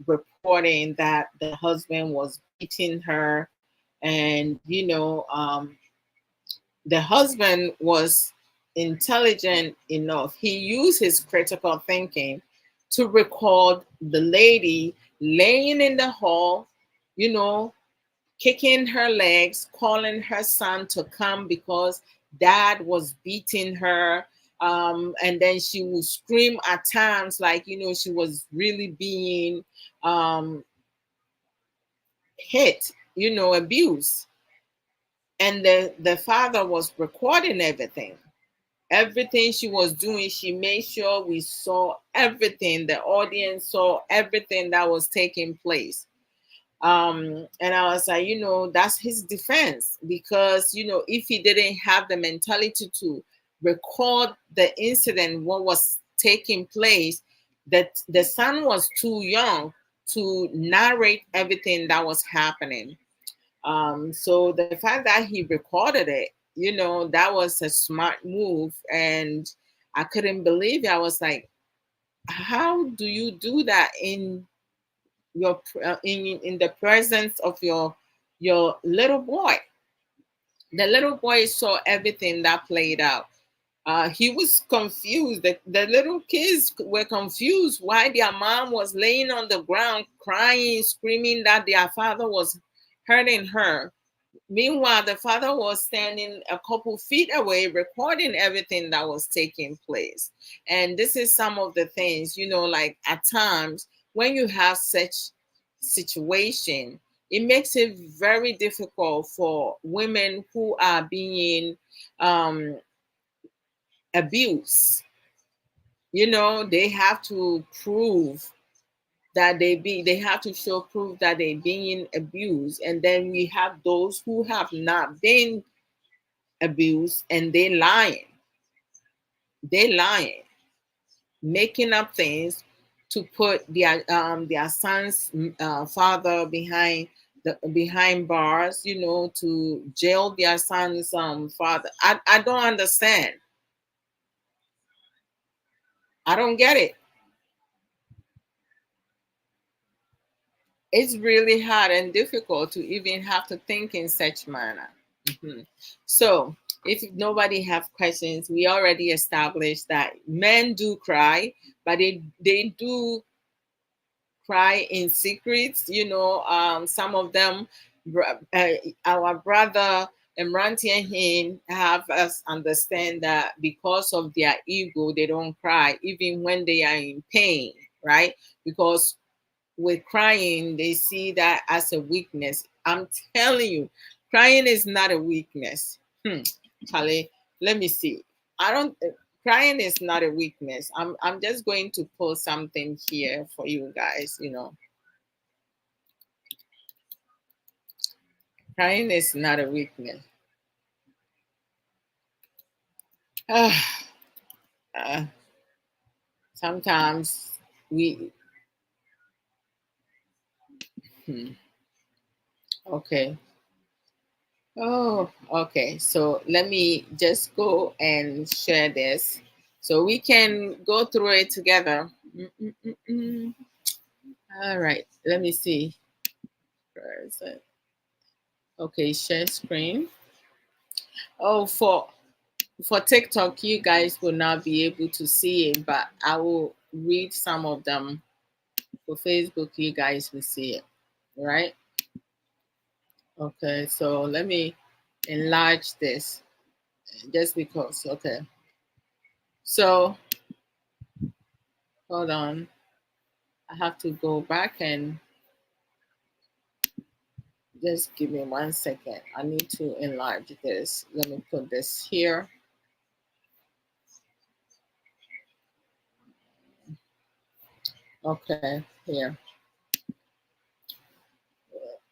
reporting that the husband was beating her. And the husband was intelligent enough. He used his critical thinking to record the lady laying in the hall, you know, kicking her legs, calling her son to come because dad was beating her. And then she would scream at times like, she was really being hit, abused. And the father was recording everything she was doing. She made sure we saw everything, the audience saw everything that was taking place. And I was like, that's his defense, because if he didn't have the mentality to record the incident, what was taking place, that the son was too young to narrate everything that was happening. So the fact that he recorded it, that was a smart move. And I couldn't believe it. I was like, how do you do that in in the presence of your little boy? The little boy saw everything that played out. He was confused. The little kids were confused why their mom was laying on the ground crying, screaming that their father was hurting her. Meanwhile, the father was standing a couple feet away recording everything that was taking place. And this is some of the things, like at times when you have such situation, it makes it very difficult for women who are being um, abused. They have to prove that they have to show proof that they're being abused. And then we have those who have not been abused and they lying, making up things to put their son's father behind bars, to jail their son's father. I don't understand. I don't get it. It's really hard and difficult to even have to think in such manner. Mhm. So if nobody have questions, we already established that men do cry, but they do cry in secrets. Some of them, our brother Emrantiahin have us understand that because of their ego, they don't cry even when they are in pain, right? Because with crying, they see that as a weakness. I'm telling you, crying is not a weakness. Charlie, let me see. I don't. Crying is not a weakness. I'm just going to post something here for you guys. Crying is not a weakness. Uh, sometimes we. Hmm, okay. Oh, okay. So let me just go and share this so we can go through it together. All right, let me see. Where is it? Okay, share screen. Oh, for TikTok, you guys will not be able to see it, but I will read some of them. For Facebook, you guys will see it, right? Okay, so let me enlarge this just because. Okay, so hold on. I have to go back and just give me 1 second. I need to enlarge this. Let me put this here. Okay, here.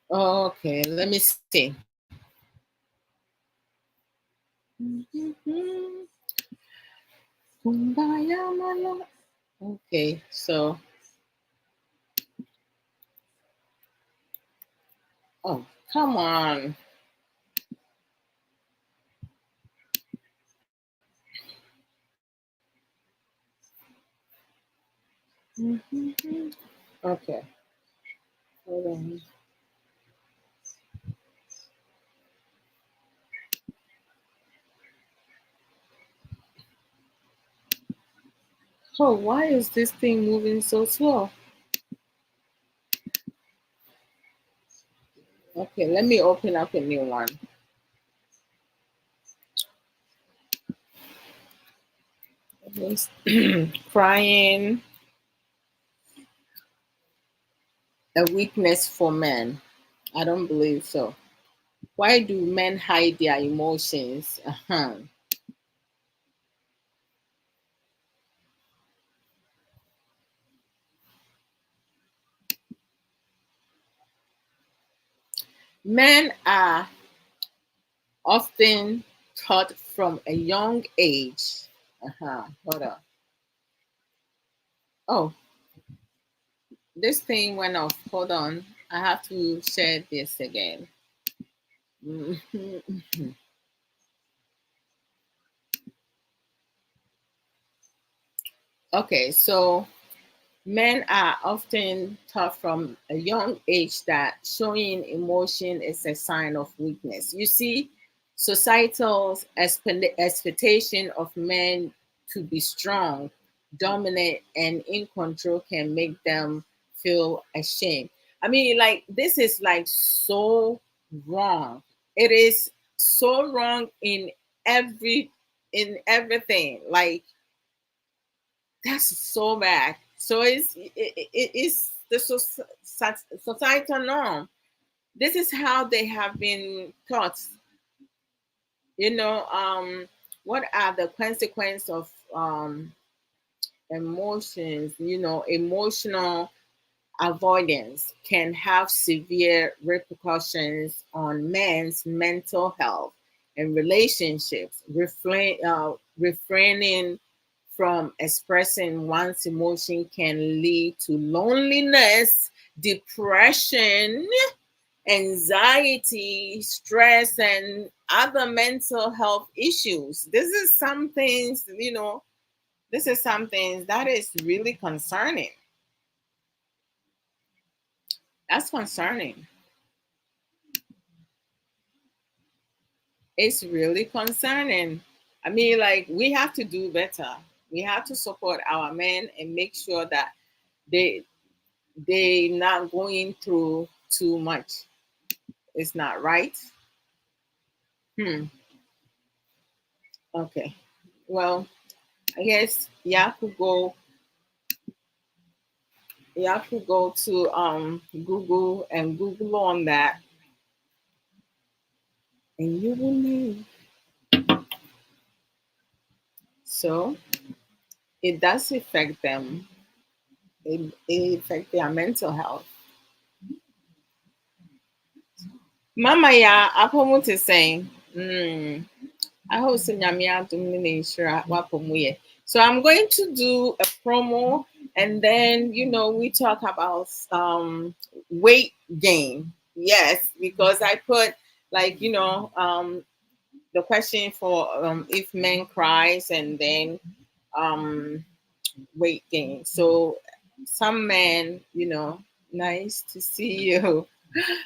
Okay, let me see. Kumbaya, my love. Okay, so, oh, come on. Okay, hold on. Oh, why is this thing moving so slow? Okay, let me open up a new one. Crying, a weakness for men. I don't believe so. Why do men hide their emotions? Men are often taught from a young age. Hold on. Oh, this thing went off. Hold on. I have to share this again. Okay, so men are often taught from a young age that showing emotion is a sign of weakness. You see, societal expectation of men to be strong, dominant, and in control can make them feel ashamed. I mean, like, this is like so wrong. It is so wrong in everything. Like, that's so bad. So it's the societal norm. This is how they have been taught. You know, what are the consequences of emotions? You know, emotional avoidance can have severe repercussions on men's mental health and relationships. Refraining from expressing one's emotion can lead to loneliness, depression, anxiety, stress, and other mental health issues. This is something that is really concerning. That's concerning. It's really concerning. I mean, like, we have to do better. We have to support our men and make sure that they not going through too much. It's not right. Hmm. Okay. Well, I guess you could go to Google and Google on that, and you will know. So it does affect them. It affects their mental health. Mama ya apomu te saying, I hope Nyamia Wapomuye. So I'm going to do a promo, and then we talk about weight gain. Yes, because I put, like, the question for if men cries, and then um weight gain. So some men, Nice to see you.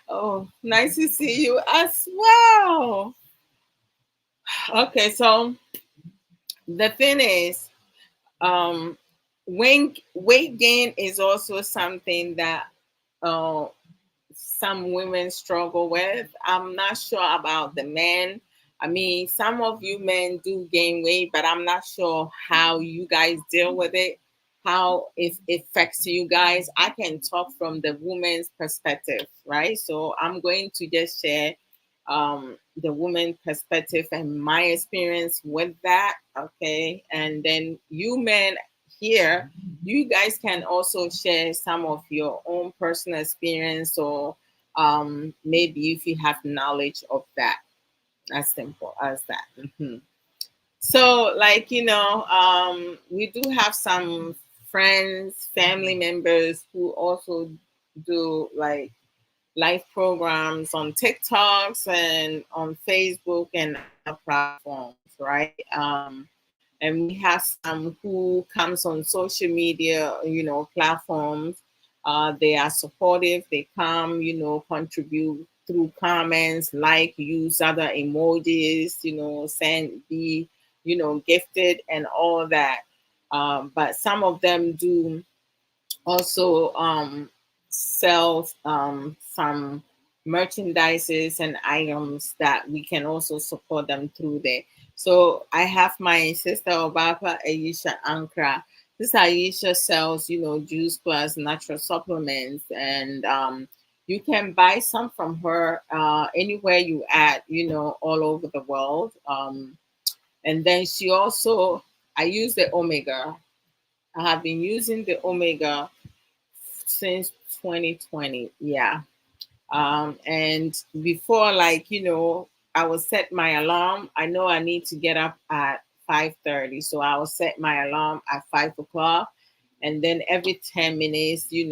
Oh, nice to see you as well. Okay, so the thing is, um, weight gain is also something that uh, some women struggle with. I'm not sure about the men. I mean, some of you men do gain weight, but I'm not sure how you guys deal with it, how it affects you guys. I can talk from the woman's perspective, right? So I'm going to just share the woman perspective and my experience with that. Okay. And then you men here, you guys can also share some of your own personal experience, or maybe if you have knowledge of that, as simple as that. Mhm. So, like, we do have some friends, family members who also do like live programs on TikToks and on Facebook and other platforms, right? And we have some who comes on social media, platforms. They are supportive. They come, contribute through comments, like, use other emojis, send, be, gifted and all that. But some of them do also sell some merchandises and items that we can also support them through there. So I have my sister Obapa Aisha Ankra. This Aisha sells, juice plus natural supplements, and you can buy some from her anywhere you at, all over the world. And then she also, I use the Omega. I have been using the Omega since 2020. Yeah. And before, like, I will set my alarm. I know I need to get up at 5:30. So I will set my alarm at 5 o'clock. And then every 10 minutes, the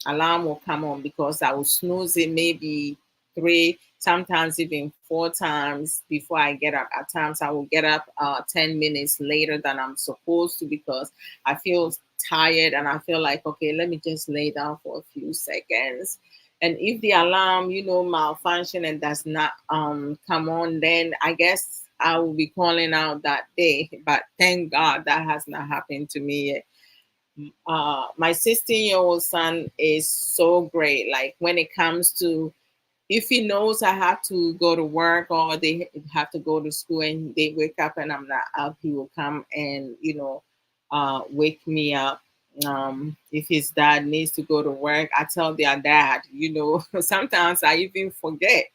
alarm will come on, because I will snooze it maybe three, sometimes even four times before I get up. At times I will get up 10 minutes later than I'm supposed to, because I feel tired and I feel like, okay, let me just lay down for a few seconds. And if the alarm, malfunction and does not come on, then I guess I will be calling out that day. But thank God that has not happened to me yet. My 16-year-old son is so great. Like, when it comes to, if he knows I have to go to work or they have to go to school and they wake up and I'm not up, he will come and, wake me up. If his dad needs to go to work, I tell their dad, sometimes I even forget.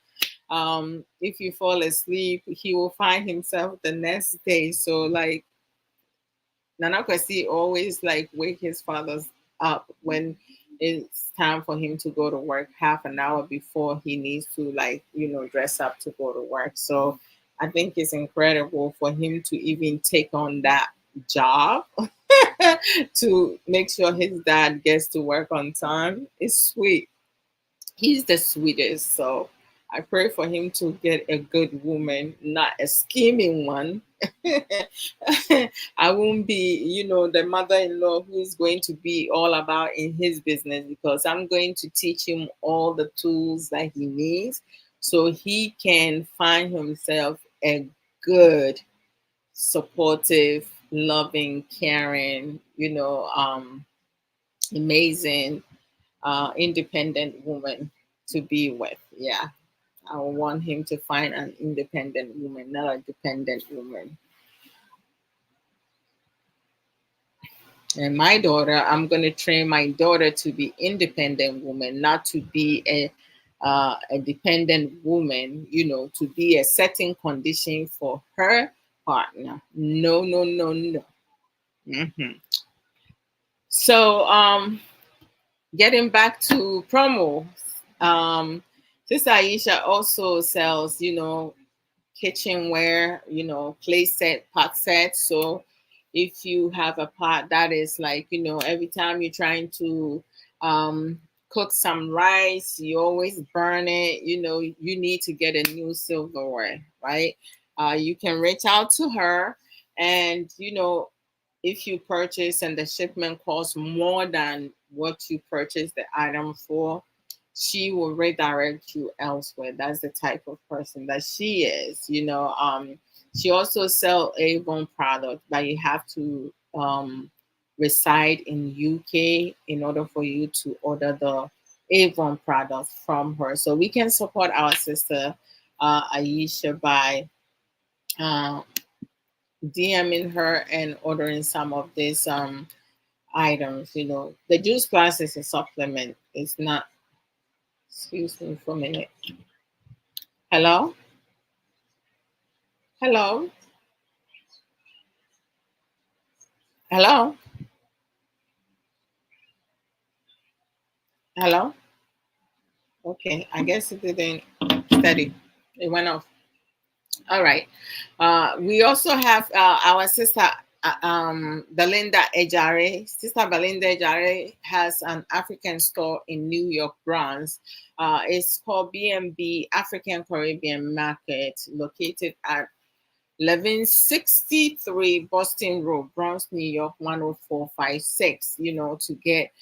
If you fall asleep, he will find himself the next day. So, like, Nana Kwesi always like wake his fathers up when it's time for him to go to work, half an hour before he needs to, like, dress up to go to work. So I think it's incredible for him to even take on that job to make sure his dad gets to work on time. It's sweet. He's the sweetest. So I pray for him to get a good woman, not a scheming one. I won't be, the mother in law who is going to be all about in his business, because I'm going to teach him all the tools that he needs so he can find himself a good, supportive, loving, caring, amazing, independent woman to be with. Yeah. I want him to find an independent woman, not a dependent woman. And my daughter, I'm going to train my daughter to be independent woman, not to be a dependent woman, to be a setting condition for her partner. No, no, no, no. Mhm. So, getting back to promo, Sister Aisha also sells, kitchenware, play set, pot set. So if you have a pot that is like, every time you're trying to cook some rice, you always burn it, you need to get a new silverware, right? You can reach out to her, and, if you purchase and the shipment costs more than what you purchased the item for, she will redirect you elsewhere. That's the type of person that she is. She also sell Avon product, but you have to reside in UK in order for you to order the Avon product from her. So we can support our sister Aisha by uh, DMing her and ordering some of these items. The juice plus is a supplement. It's not. Excuse me for a minute. Hello, hello, hello, hello. Okay, I guess it didn't steady. It went off. All right. We also have our sister Belinda Ejare. Sister Belinda Ejare has an African store in New York, Bronx. It's called B&B African Caribbean Market, located at 1163 Boston Road, Bronx, New York, 10456. To get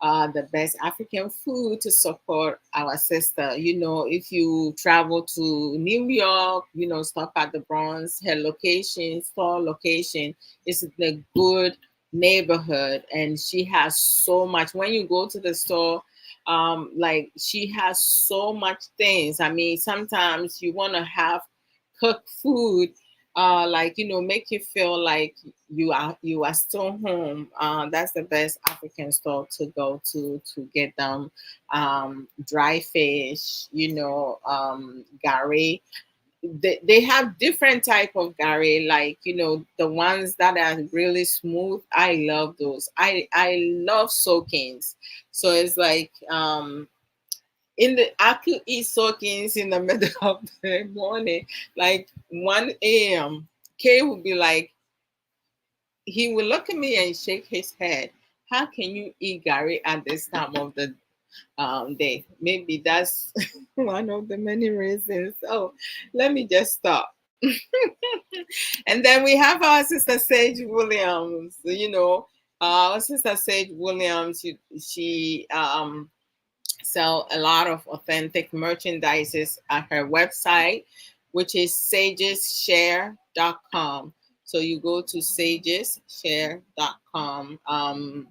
the best African food to support our sister. If you travel to New York, stop at the Bronx, her location, store location is the good neighborhood. And she has so much. When you go to the store, like she has so much things. I mean, sometimes you want to have cooked food, like make you feel like you are still home. That's the best African store to go to get them dry fish, gari. They have different type of gari, like the ones that are really smooth. I love those. I love soakings. So it's like I could eat soakings in the middle of the morning, like 1 a.m. Kay would be like, he would look at me and shake his head. How can you eat Gary at this time of the day? Maybe that's one of the many reasons. So let me just stop. And then we have our sister Sage Williams. Our sister Sage Williams, she sell a lot of authentic merchandises at her website, which is sageshare.com. So you go to sageshare.com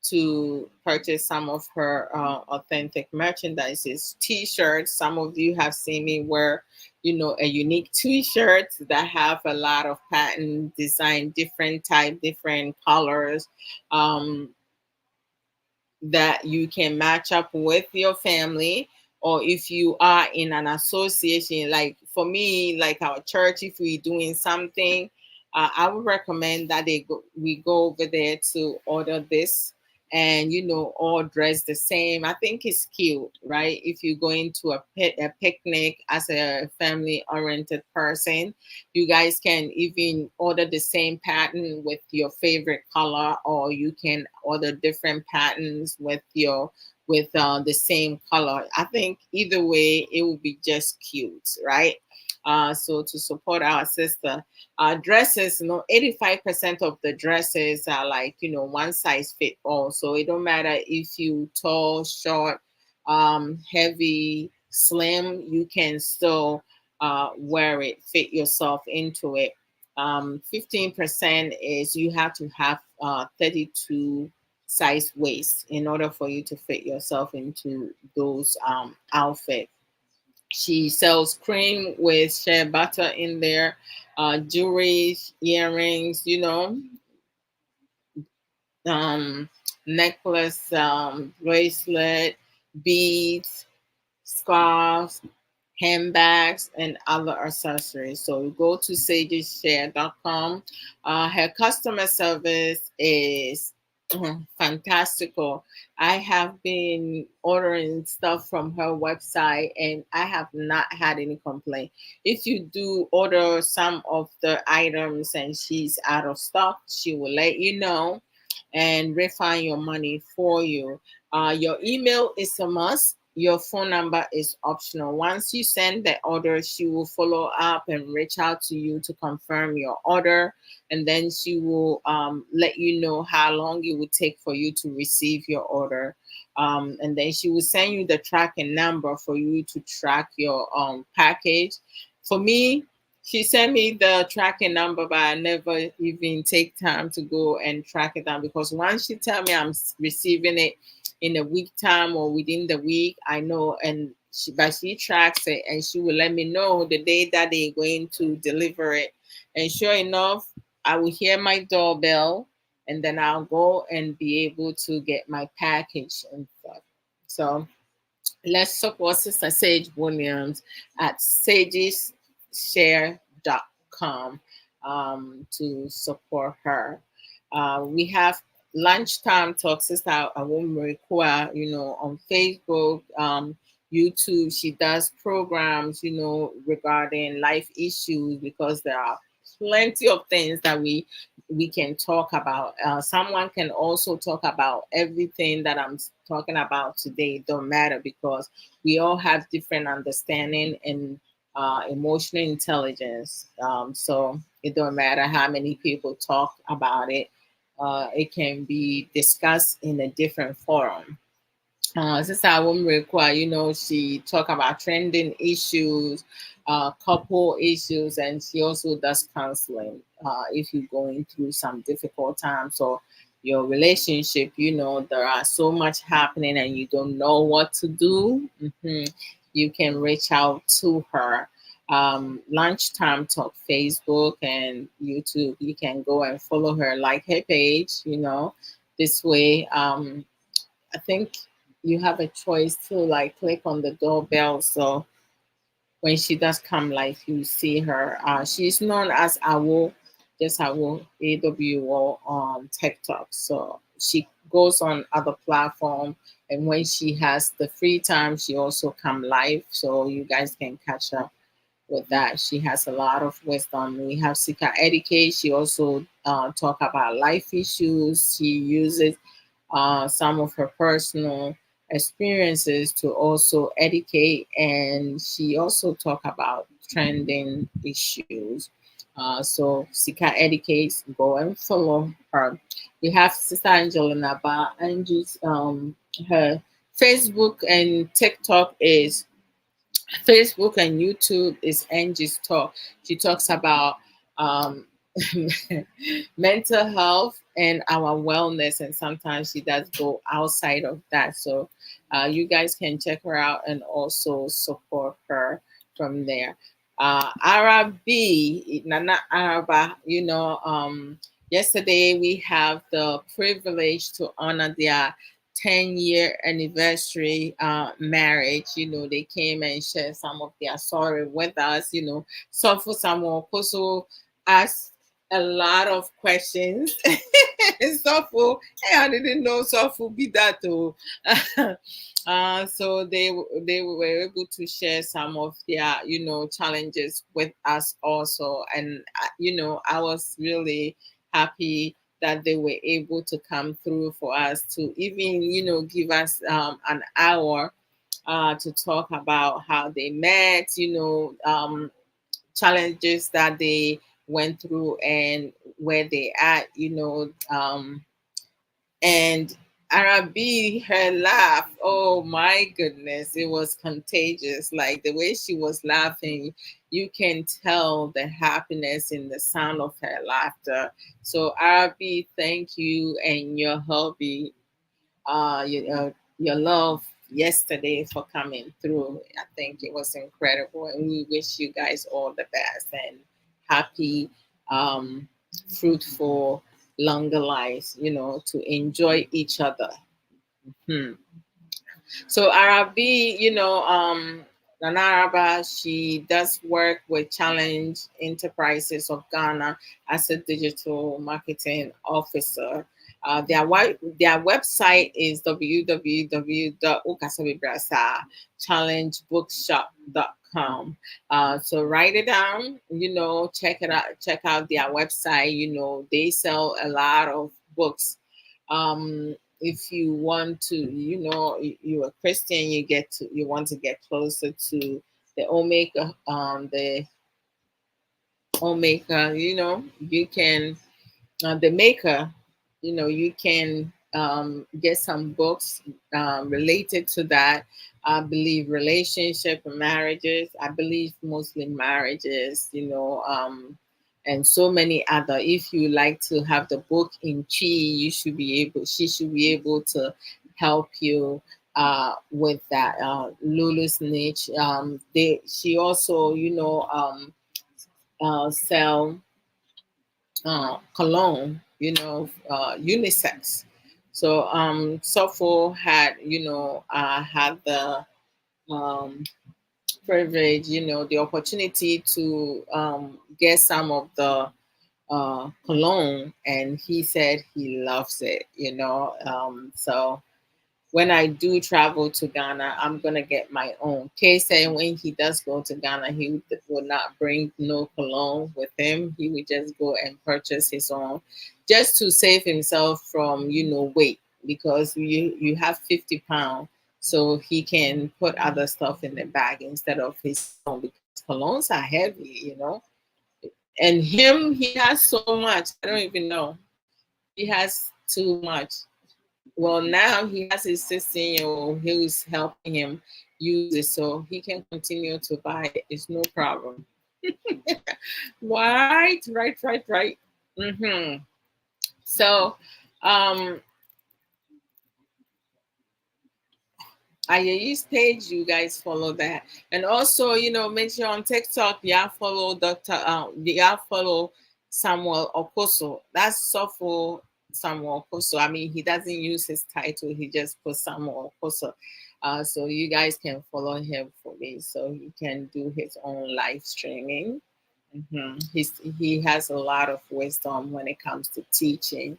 to purchase some of her authentic merchandises, t-shirts. Some of you have seen me wear, a unique t-shirt that have a lot of patent design, different type, different colors. That you can match up with your family, or if you are in an association, like for me, like our church, if we're doing something, I would recommend that we go over there to order this, and all dress the same. I think it's cute, right? If you're going to a picnic as a family oriented person, you guys can even order the same pattern with your favorite color, or you can order different patterns with the same color. I think either way, it will be just cute, right? So to support our sister, dresses, 85% of the dresses are like, one size fit all. So it don't matter if you tall, short, heavy, slim, you can still wear it, fit yourself into it. 15% is you have to have 32 size waist in order for you to fit yourself into those outfits. She sells cream with shea butter in there, jewelry, earrings, um, necklace, bracelet, beads, scarves, handbags, and other accessories. So you go to sageshare.com. Her customer service is fantastical. I have been ordering stuff from her website and I have not had any complaint. If you do order some of the items and she's out of stock, she will let you know and refund your money for you. Your email is a must. your phone number is optional. Once you send the order, she will follow up and reach out to you to confirm your order, and then she will let you know how long it would take for you to receive your order. And then she will send you the tracking number for you to track your package. For me, she sent me the tracking number, but I never even take time to go and track it down, because once she tell me receiving it in a week time or within the week, I know. And she tracks it, and she will let me know the day that they're going to deliver it. And sure enough, I will hear my doorbell, and then I'll go and be able to get my package and stuff. So let's support Sister Sage Williams at sageshare.com to support her. We have lunchtime talk, Sister Awomrikwa, on Facebook, YouTube. She does programs, regarding life issues, because there are plenty of things that we can talk about. Someone can also talk about everything that I'm talking about today. It don't matter, because we all have different understanding and emotional intelligence. So it don't matter how many people talk about it. It can be discussed in a different forum. Sister Awomrekwa, she talk about trending issues, couple issues, and she also does counseling. If you're going through some difficult times or your relationship, there are so much happening and you don't know what to do. You can reach out to her. Lunchtime Talk Facebook and YouTube. You can go and follow her, like her page. This way. I think you have a choice to like click on the doorbell. So when she does come live, you see her. She's known as Awo, just Awo, AWO on TikTok. So she goes on other platform, and when she has the free time, she also come live. So you guys can catch up with that. She has a lot of wisdom. We have Sika Etiquette. She also talk about life issues. She uses some of her personal experiences to also educate, and she also talk about trending issues. So Sika educates, go and follow her. We have Sister Angelina Ba, and just her Facebook and TikTok is Facebook and YouTube is Angie's Talk. She talks about um, mental health and our wellness, and sometimes she does go outside of that. So you guys can check her out and also support her from there. Arabi, Nana Araba, yesterday we have the privilege to honor their 10-year anniversary marriage. They came and shared some of their story with us. Sofu Samuel Koso asked a lot of questions. Sofu, hey, I didn't know Sofu be that too. So they were able to share some of their challenges with us also, and I was really happy that they were able to come through for us to even give us an hour to talk about how they met, challenges that they went through and where they at, and Arabi, her laugh, oh my goodness, it was contagious. Like the way she was laughing, you can tell the happiness in the sound of her laughter. So Arabi, thank you and your hubby, your love yesterday for coming through. I think it was incredible, and we wish you guys all the best and happy, fruitful, longer lives. To enjoy each other. Hmm. So Arabi, Nana Araba, she does work with Challenge Enterprises of Ghana as a digital marketing officer. Their website is www.ukasabibras.challengebookshop.com. So write it down, check it out, check out their website. They sell a lot of books. if you want to, you're a Christian, you want to get closer to the Omega, you can, the maker, you can get some books related to that. I believe relationship and marriages. I believe mostly marriages, and so many other. If you like to have the book in Chi, she should be able to help you with that. Lulu's niche. She also, sell cologne, unisex. So Sopho had, had the um, privilege, the opportunity to get some of the cologne, and he said he loves it, so when I do travel to Ghana, I'm gonna get my own. Kay said when he does go to Ghana, he will not bring no cologne with him. He would just go and purchase his own, just to save himself from weight, because you have 50 pounds, so he can put other stuff in the bag instead of his own, because colognes are heavy, And he has so much. I don't even know. He has too much. Well, now he has his 16-year-old who's helping him use it, so he can continue to buy it. It's no problem. Right. So, um, Ayayi's page, you guys follow that, and also, make sure on TikTok, y'all follow y'all follow Samuel Okoso. That's Sofo Samuel Okoso. I mean, he doesn't use his title; he just puts Samuel Okoso. So you guys can follow him for me, so he can do his own live streaming. He has a lot of wisdom when it comes to teaching,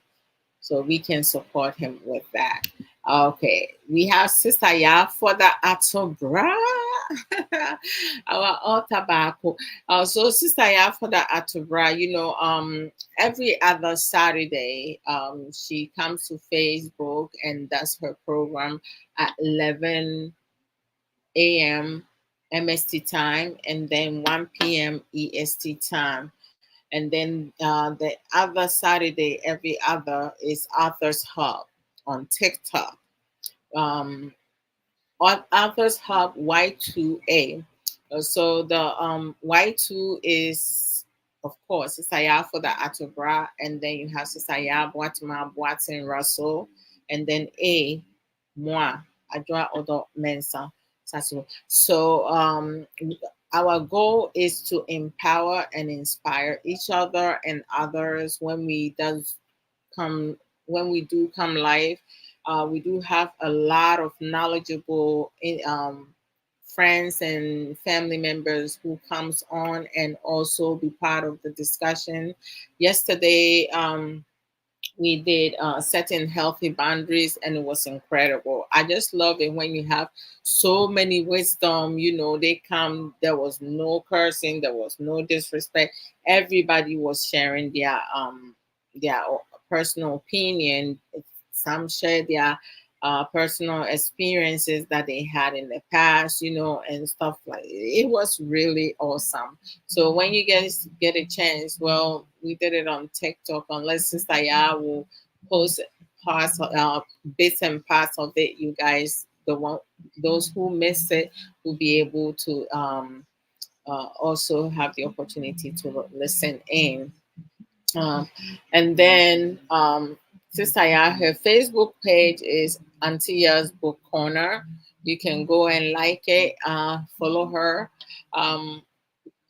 so we can support him with that. Okay, we have Sister Ya for the Atobra, our all tobacco. So Sister Ya for the Atobra, every other Saturday, she comes to Facebook and does her program at 11 a.m. MST time, and then 1 p.m. EST time. And then the other Saturday, every other, is Authors Hub on TikTok. On Authors Hub Y2A. So the Y2 is, of course, Saya for the Atobra, and then you have Saya Boatma Boatin Russell, and then A, Moi, Adwoa Odo Mensa. So our goal is to empower and inspire each other and others come when we do come live. We do have a lot of knowledgeable friends and family members who comes on and also be part of the discussion. Yesterday, we did setting healthy boundaries, and it was incredible. I just love it when you have so many wisdom, they come, there was no cursing, there was no disrespect. Everybody was sharing their personal opinion. Some shared their personal experiences that they had in the past, and stuff like it was really awesome. So when you guys get a chance, well, we did it on TikTok. Unless Sister Ya will post parts, bits and parts of it, you guys, those who missed it, will be able to also have the opportunity to listen in. Um, and then Sister Ya, her Facebook page is Antia's Book Corner. You can go and like it, follow her.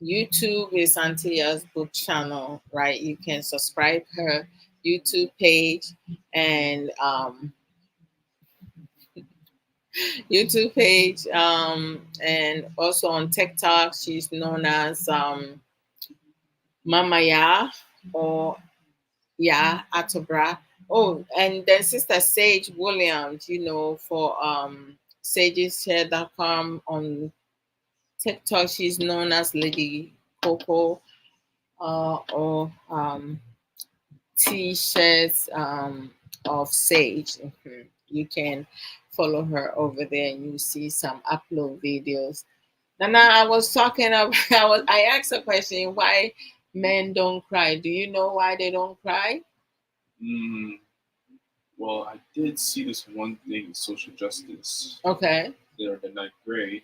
YouTube is Antia's Book Channel, right? You can subscribe her YouTube page, and and also on TikTok, she's known as Mama Ya, or Atobra. Oh, and then Sister Sage Williams, for sageshare.com on TikTok, she's known as Lady Coco, or t-shirts of Sage. Mhm. You can follow her over there and you see some upload videos. And I was talking about I asked a question why men don't cry. Do you know why they don't cry? Mm, well, I did see this one thing, social justice, Okay. there the ninth grade,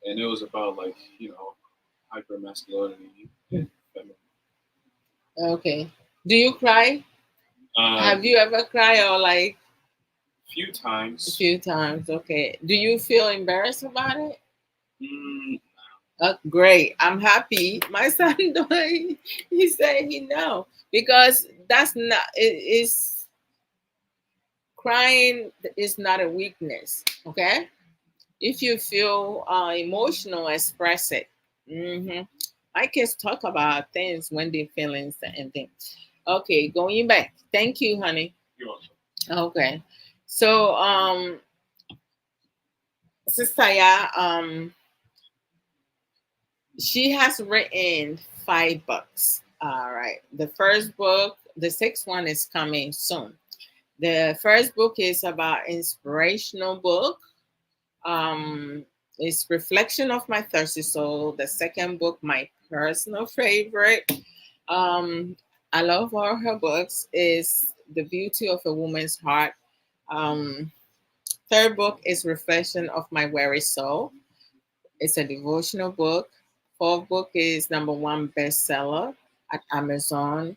and it was about like hyper masculinity and femininity. Okay. Do you cry? Uh, Have you ever cried or like few a times. few times? Okay. Do you feel embarrassed about it? Mm, Great. I'm happy. My son, he said he know because that's not. It is crying is not a weakness. Okay. If you feel emotional, express it. Hmm. My kids talk about things when they're feeling certain things. Okay, going back. Thank you, honey. you're welcome. Okay. So, Sister Ya, she has written 5 books. All right. The first book, the sixth one is coming soon. The first book is about inspirational book. Um, it's Reflection of My Thirsty Soul. The second book, my personal favorite. Um, I love all her books. Is The Beauty of a Woman's Heart. Um, Third book is Reflection of My Weary Soul. It's a devotional book. Fourth book is number one bestseller at Amazon.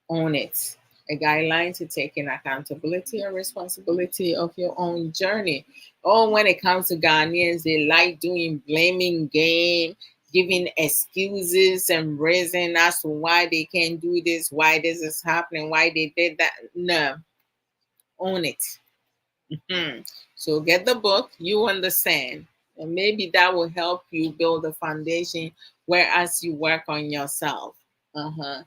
Own it. A guideline to taking accountability and responsibility of your own journey. Oh, when it comes to Ghanaians, they like doing blaming game, giving excuses and reason as to why they can't do this, why this is happening, why they did that. No, own it. Hmm. So get the book, you understand, and maybe that will help you build a foundation whereas you work on yourself. Uh-huh.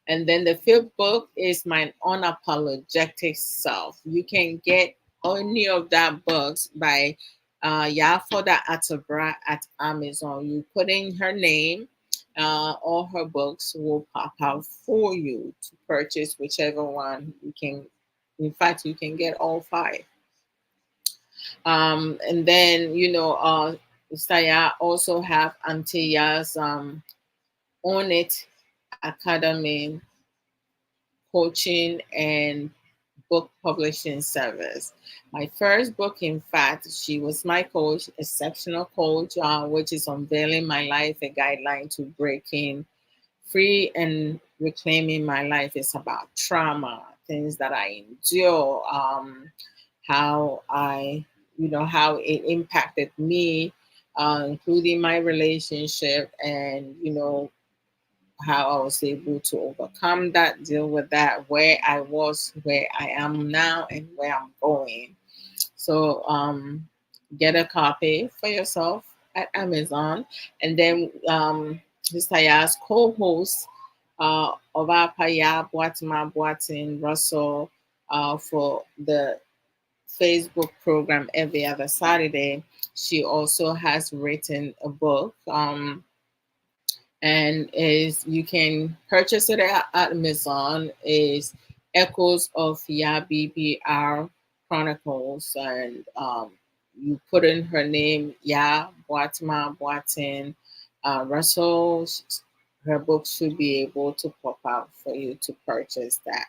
And then the fifth book is my unapologetic self. You can get any of that books by Yafoda Atabra at Amazon. You put in her name, all her books will pop out for you to purchase whichever one you can. In fact, you can get all 5. And then Saya also have Antia's On It Academy coaching and book publishing service. My first book, in fact, she was my coach, exceptional coach, which is unveiling my life, a guideline to breaking free and reclaiming my life. Is about trauma, things that I endure, how how it impacted me, including my relationship, and how I was able to overcome that, deal with that, where I was, where I am now, and where I'm going. So get a copy for yourself at Amazon. And then Mr. Ya's co-host, Obapaya Boatima Boatin Russell, for the Facebook program every other Saturday. She also has written a book. And is you can purchase it at Amazon. Is Echoes of Ya BBR Chronicles, and you put in her name, Ya Boatma Boatin Russell. Her book should be able to pop out for you to purchase that.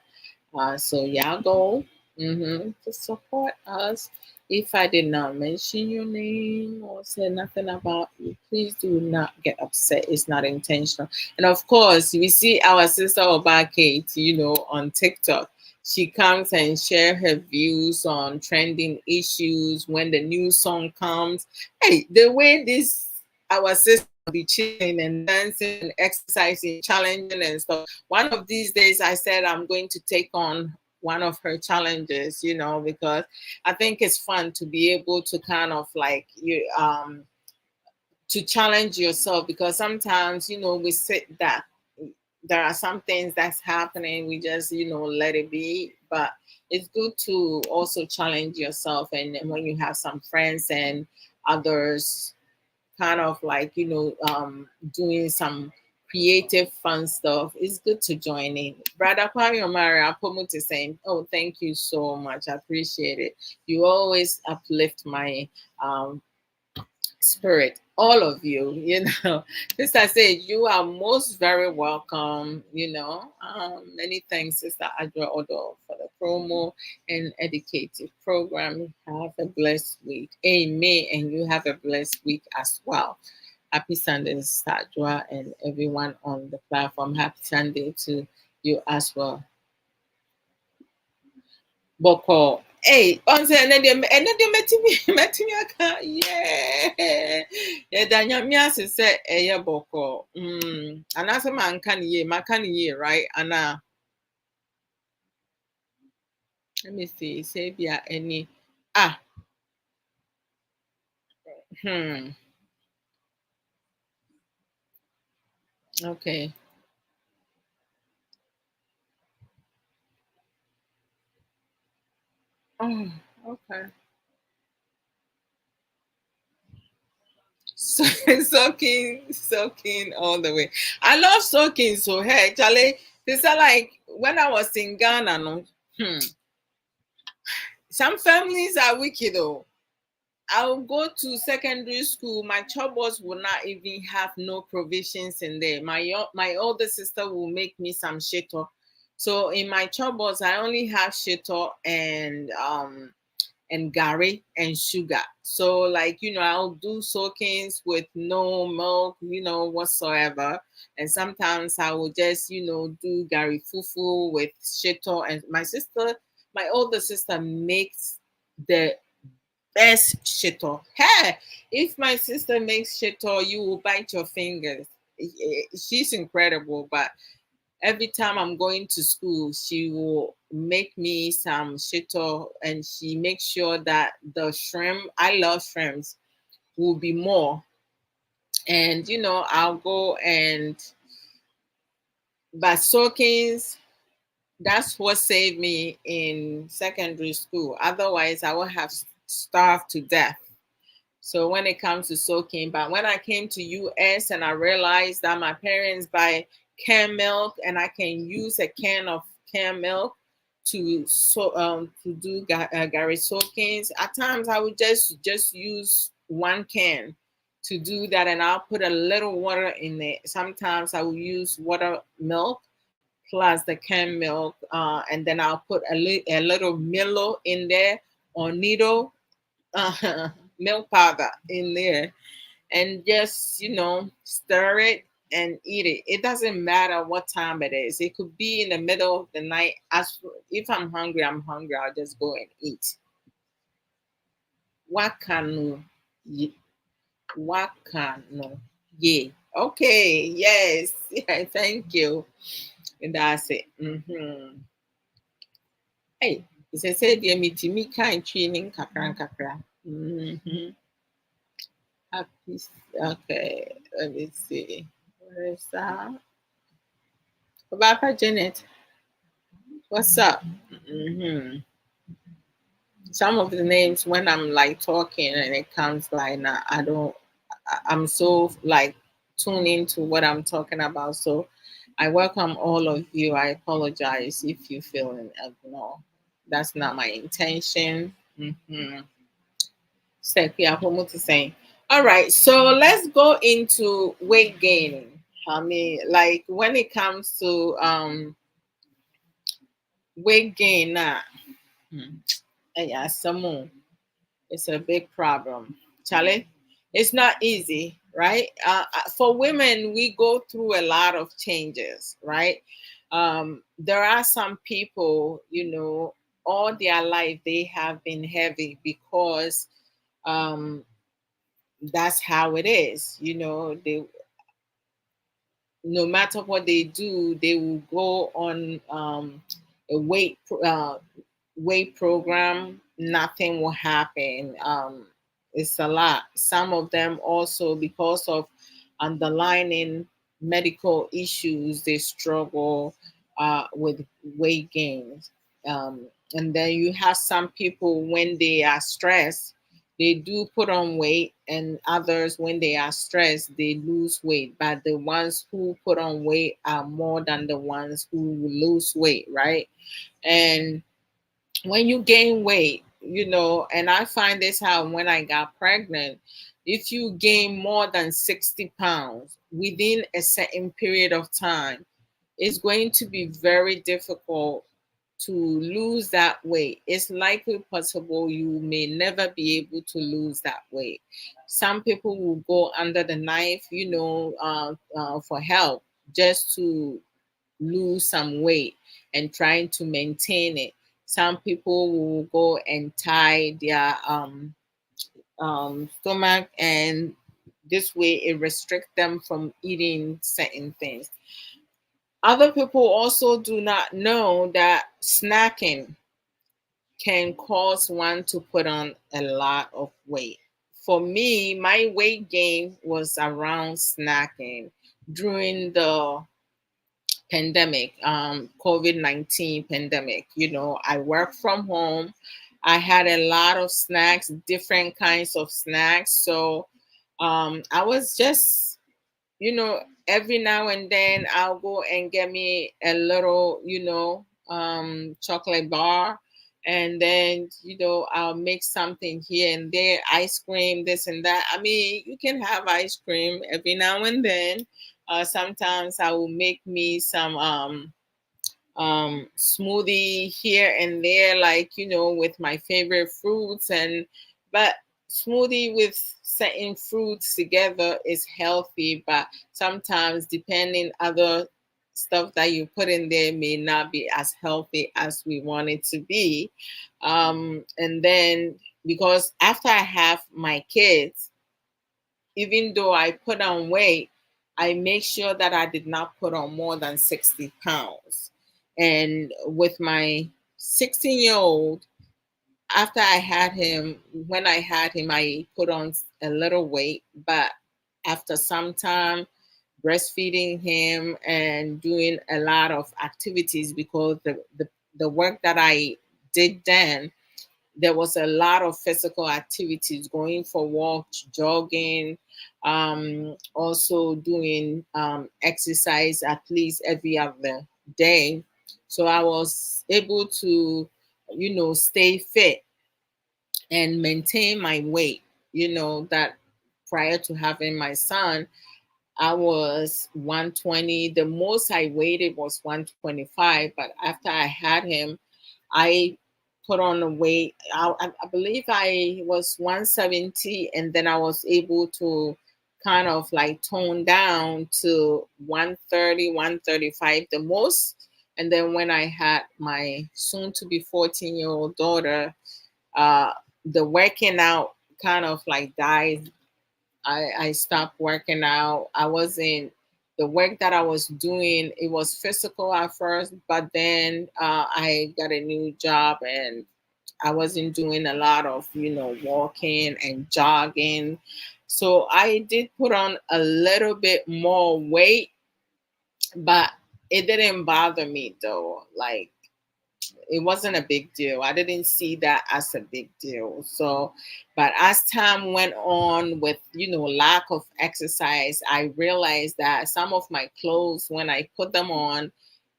So y'all go to support us. If I did not mention your name or say nothing about you, please do not get upset. It's not intentional. And of course, we see our sister Oba Kate, on TikTok. She comes and share her views on trending issues when the new song comes. Hey, the way this our sister be chilling and dancing and exercising, challenging and stuff. One of these days, I said I'm going to take on one of her challenges, because I think it's fun to be able to kind of like to challenge yourself, because sometimes we sit that there are some things that's happening, we just let it be. But it's good to also challenge yourself, and when you have some friends and others kind of like doing some creative, fun stuff, it's good to join in. Brother Kwame Omari Apomu is saying, oh, thank you so much. I appreciate it. You always uplift my spirit, all of you, Sister said, you are most very welcome, many thanks, Sister Adwoa Odo, for the promo and educative program. Have a blessed week. Amen. And you have a blessed week as well. Happy Sunday, Sister Adwoa, and everyone on the platform. Happy Sunday to you as well. Boko. Hey, on say metimi aka. Yeah. Yeah, danyamia se boko. Anase man kan ye, right? Ana. Let me see. Say bia any. Ah. Hmm. Okay. Oh, okay. So, soaking all the way. I love soaking. So hey, Charlie, this are like when I was in Ghana. No, some families are wicked though. I'll go to secondary school. My chobos will not even have no provisions in there. My older sister will make me some shito. So in my chobos, I only have shito and gari and sugar. So like I'll do soakings with no milk, whatsoever. And sometimes I will just do gari fufu with shito. And my older sister makes the best shito. Hey, if my sister makes shito, you will bite your fingers. She's incredible, but every time I'm going to school, she will make me some shito, and she makes sure that the shrimp, I love shrimps, will be more. And I'll go and but soakings, that's what saved me in secondary school. Otherwise, I would have starved to death. So when it comes to soaking, but when I came to US and I realized that my parents buy canned milk and I can use a can of canned milk to do gari soakings. At times I would just use one can to do that, and I'll put a little water in it. Sometimes I will use water milk plus the canned milk, and then I'll put a little Milo in there or Nido milk powder in there, and just stir it and eat it. It doesn't matter what time it is. It could be in the middle of the night. If I'm hungry, I'm hungry. I'll just go and eat. Wakanu, wakanu, yeah. Okay, yes, yeah. Thank you. And that's it. Hey, it's a said, dear me, Timmy, kind training, kakran kakra. Happy. Okay, let me see. Where is that? Papa Janet, what's up? hmm Some of the names when I'm like talking and it comes like now, I don't. I'm so like tuned into what I'm talking about. So I welcome all of you. I apologize if you feel ignored. That's not my intention. Saying. All right, so let's go into weight gaining. I mean, like when it comes to weight gain, yeah, some it's a big problem. Charlie, it's not easy, right? For women, we go through a lot of changes, right? There are some people, all their life they have been heavy because um, that's how it is. They no matter what they do, they will go on a weight program. Nothing will happen. It's a lot. Some of them also, because of underlying medical issues, they struggle with weight gains. And then you have some people when they are stressed, they do put on weight, and others, when they are stressed, they lose weight. But the ones who put on weight are more than the ones who lose weight, right? And when you gain weight, and I find this out when I got pregnant, if you gain more than 60 pounds within a certain period of time, it's going to be very difficult to lose that weight. It's likely possible you may never be able to lose that weight. Some people will go under the knife, for help, just to lose some weight and trying to maintain it. Some people will go and tie their stomach, and this way it restricts them from eating certain things. Other people also do not know that snacking can cause one to put on a lot of weight. For me, my weight gain was around snacking during the pandemic, COVID-19 pandemic. I worked from home. I had a lot of snacks, different kinds of snacks. So I was just, every now and then I'll go and get me a little, chocolate bar. And then, I'll make something here and there, ice cream, this and that. I mean, you can have ice cream every now and then. Sometimes I will make me some smoothie here and there, like, with my favorite fruits. But smoothie with certain fruits together is healthy, but sometimes depending other stuff that you put in there may not be as healthy as we want it to be. And then, because after I have my kids, even though I put on weight, I make sure that I did not put on more than 60 pounds. And with my 16-year-old, after I had him, when I had him, I put on a little weight. But after some time, breastfeeding him and doing a lot of activities, because the work that I did then, there was a lot of physical activities, going for walks, jogging, also doing exercise at least every other day. So I was able to, stay fit and maintain my weight. That prior to having my son, I was 120. The most I weighed was 125. But after I had him, I put on the weight. I believe I was 170, and then I was able to kind of like tone down to 130, 135 the most. And then when I had my soon to be 14-year-old daughter, uh, the working out kind of like died. I stopped working out. I wasn't, the work that I was doing, it was physical at first, but then I got a new job, and I wasn't doing a lot of, walking and jogging. So I did put on a little bit more weight, but it didn't bother me though. Like, it wasn't a big deal. I didn't see that as a big deal. So, but as time went on with, lack of exercise, I realized that some of my clothes, when I put them on,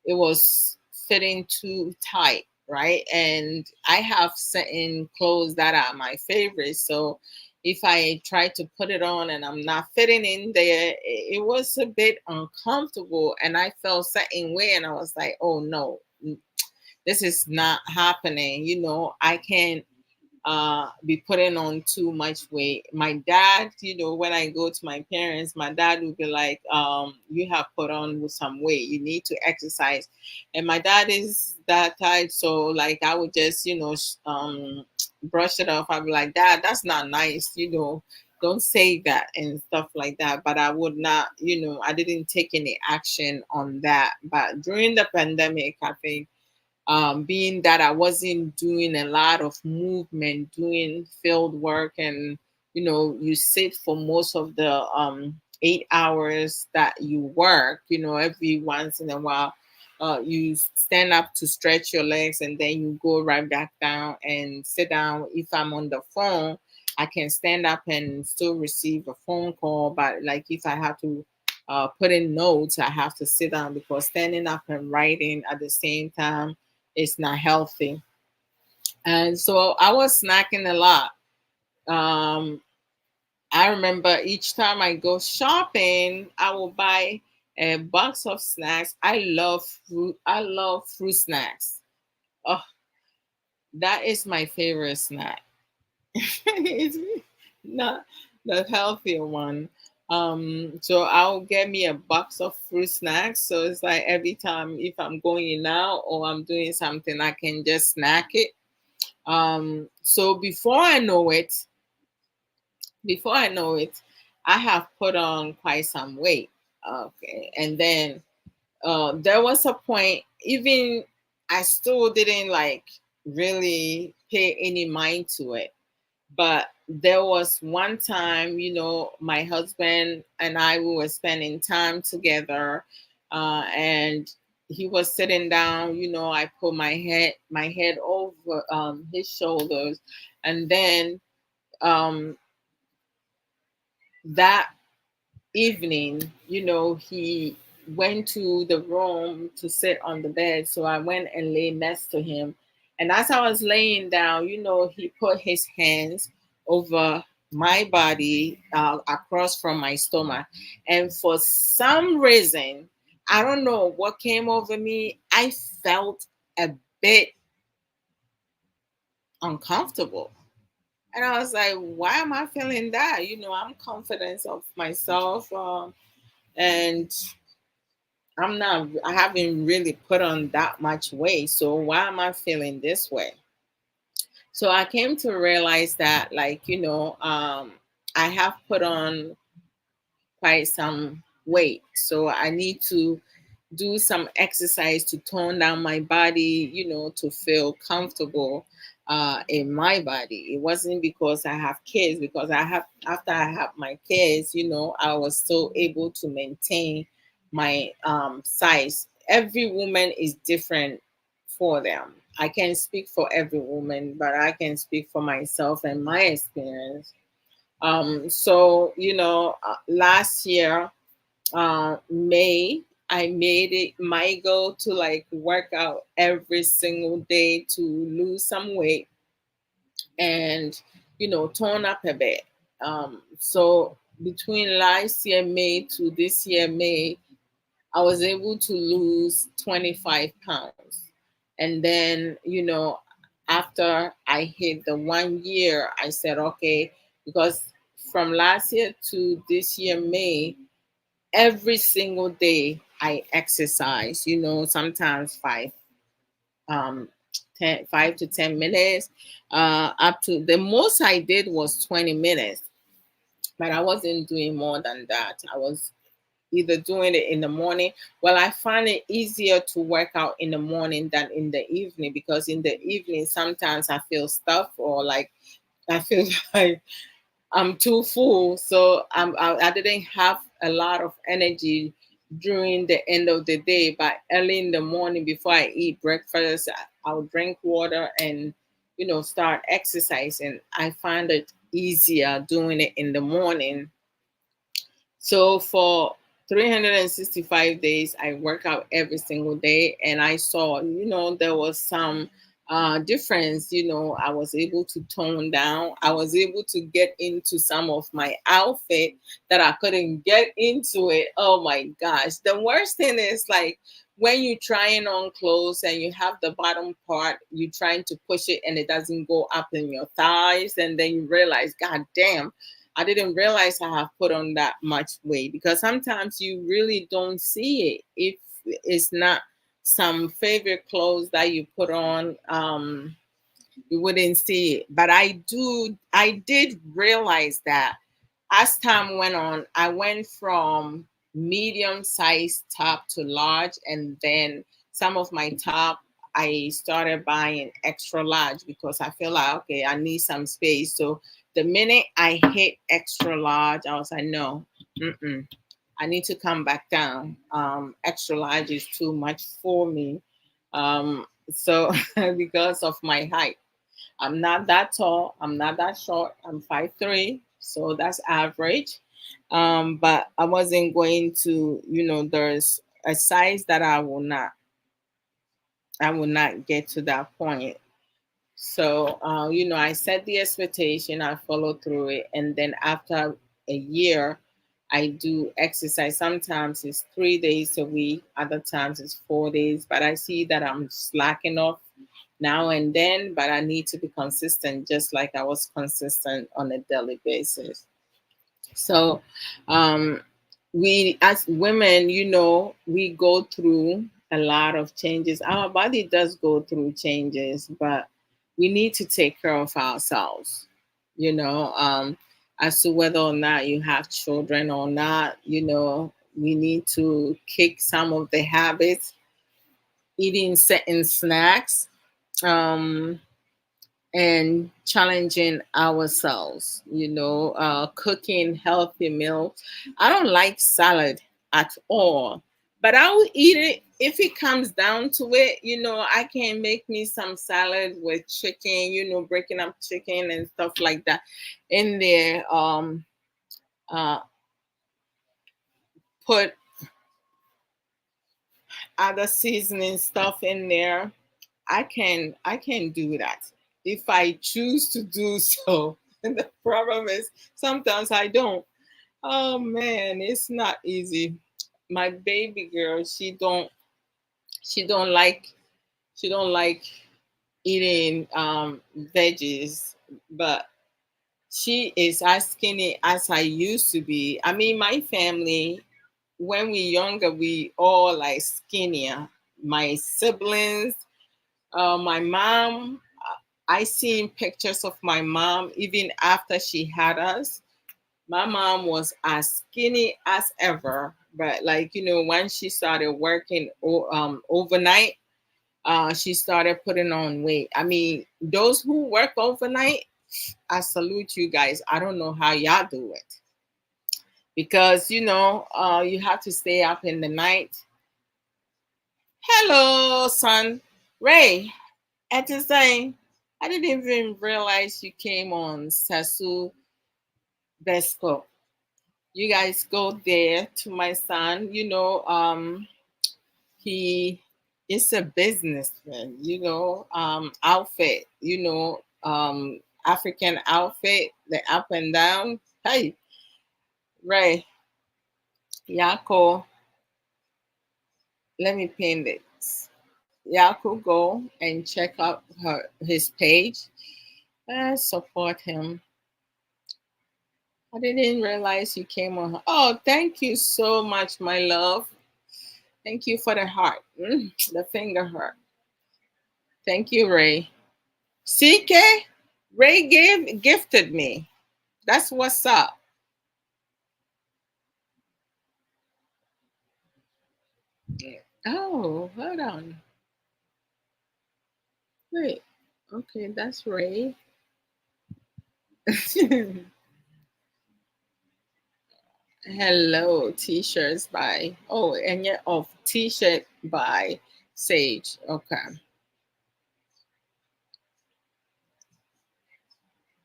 it was fitting too tight, right? And I have certain clothes that are my favorites. So if I try to put it on and I'm not fitting in there, it was a bit uncomfortable, and I felt certain way, and I was like, oh no, this is not happening. I can't be putting on too much weight. My dad, when I go to my parents, my dad will be like, you have put on with some weight, you need to exercise. And my dad is that type, so like I would just, brush it off. I'd be like, dad, that's not nice, don't say that and stuff like that. But I would not, I didn't take any action on that. But during the pandemic, I think, being that I wasn't doing a lot of movement, doing field work, and you sit for most of the 8 hours that you work, every once in a while. You stand up to stretch your legs, and then you go right back down and sit down if I'm on the phone. I can stand up and still receive a phone call, but like if I have to put in notes, I have to sit down because standing up and writing at the same time is not healthy. And so I was snacking a lot. Um, I remember each time I go shopping, I will buy a box of snacks. I love fruit. I love fruit snacks. Oh, that is my favorite snack. It's not the healthier one. So I'll get me a box of fruit snacks. So it's like every time if I'm going out or I'm doing something, I can just snack it. So before I know it, I have put on quite some weight. Okay, and then there was a point, even I still didn't like really pay any mind to it. But there was one time, my husband and I, we were spending time together, and he was sitting down. I put my head over his shoulders, and then um, that evening, he went to the room to sit on the bed. So I went and lay next to him. And as I was laying down, he put his hands over my body, across from my stomach. And for some reason, I don't know what came over me. I felt a bit uncomfortable. And I was like, why am I feeling that? I'm confident of myself. And I haven't really put on that much weight. So why am I feeling this way? So I came to realize that, like, I have put on quite some weight. So I need to do some exercise to tone down my body, to feel comfortable in my body. It wasn't because I have kids, because after I have my kids, I was still able to maintain my size. Every woman is different for them. I can't speak for every woman, but I can speak for myself and my experience. So, last year, May, I made it my goal to like work out every single day to lose some weight and, tone up a bit. So between last year May to this year May, I was able to lose 25 pounds. And then, after I hit the 1 year, I said, okay, because from last year to this year May, every single day I exercise, sometimes um 5 to 10 minutes. Up to the most I did was 20 minutes, but I wasn't doing more than that. I was either doing it in the morning. Well, I find it easier to work out in the morning than in the evening, because in the evening sometimes I feel stuff, or like I feel like I'm too full, so I didn't have a lot of energy during the end of the day. But early in the morning, before I eat breakfast, I'll drink water and start exercising. I find it easier doing it in the morning. So for 365 days, I work out every single day, and I saw, there was some difference. I was able to tone down. I was able to get into some of my outfit that I couldn't get into it. Oh my gosh! The worst thing is like when you're trying on clothes and you have the bottom part, you're trying to push it and it doesn't go up in your thighs, and then you realize, God damn, I didn't realize I have put on that much weight, because sometimes you really don't see it if it's not some favorite clothes that you put on. You wouldn't see it. But I did realize that as time went on, I went from medium size top to large, and then some of my top I started buying extra large because I feel like, okay, I need some space. So the minute I hit extra large, I was like, no, mm-mm, I need to come back down. Extra large is too much for me. So because of my height. I'm not that tall. I'm not that short. I'm 5'3", so that's average. But I wasn't going to, there's a size that I will not get to that point. So, I set the expectation, I follow through it, and then after a year, I do exercise. Sometimes it's 3 days a week, other times it's 4 days, but I see that I'm slacking off now and then, but I need to be consistent, just like I was consistent on a daily basis. So, um, we as women, we go through a lot of changes. Our body does go through changes, but we need to take care of ourselves, you know, um, as to whether or not you have children or not, we need to kick some of the habits, eating certain snacks. Um, and challenging ourselves, cooking healthy meals. I don't like salad at all, but I will eat it if it comes down to it. I can make me some salad with chicken, breaking up chicken and stuff like that in there. Uh, put other seasoning stuff in there. I can do that if I choose to do so. And the problem is sometimes I don't. Oh man, it's not easy. My baby girl, she don't like she don't like eating veggies, but she is as skinny as I used to be. I mean, my family, when we younger, we all like skinnier. My siblings, my mom, I seen pictures of my mom even after she had us. My mom was as skinny as ever, but like when she started working overnight, she started putting on weight. I mean, those who work overnight, I salute you guys. I don't know how y'all do it because you have to stay up in the night. Hello, son. Ray. At the same, I didn't even realize you came on Sasu Besco. You guys go there to my son. He is a businessman. Outfit. African outfit, the up and down. Hey, Ray, Yako, let me pin this. Yako, go and check out his page. Support him. I didn't realize you came on. Oh, thank you so much, my love. Thank you for the heart, the finger heart. Thank you, Ray. CK, Ray gifted me. That's what's up. Oh, hold on. Wait. Okay, that's Ray. Hello, t-shirts by and yeah, t-shirt by Sage. Okay.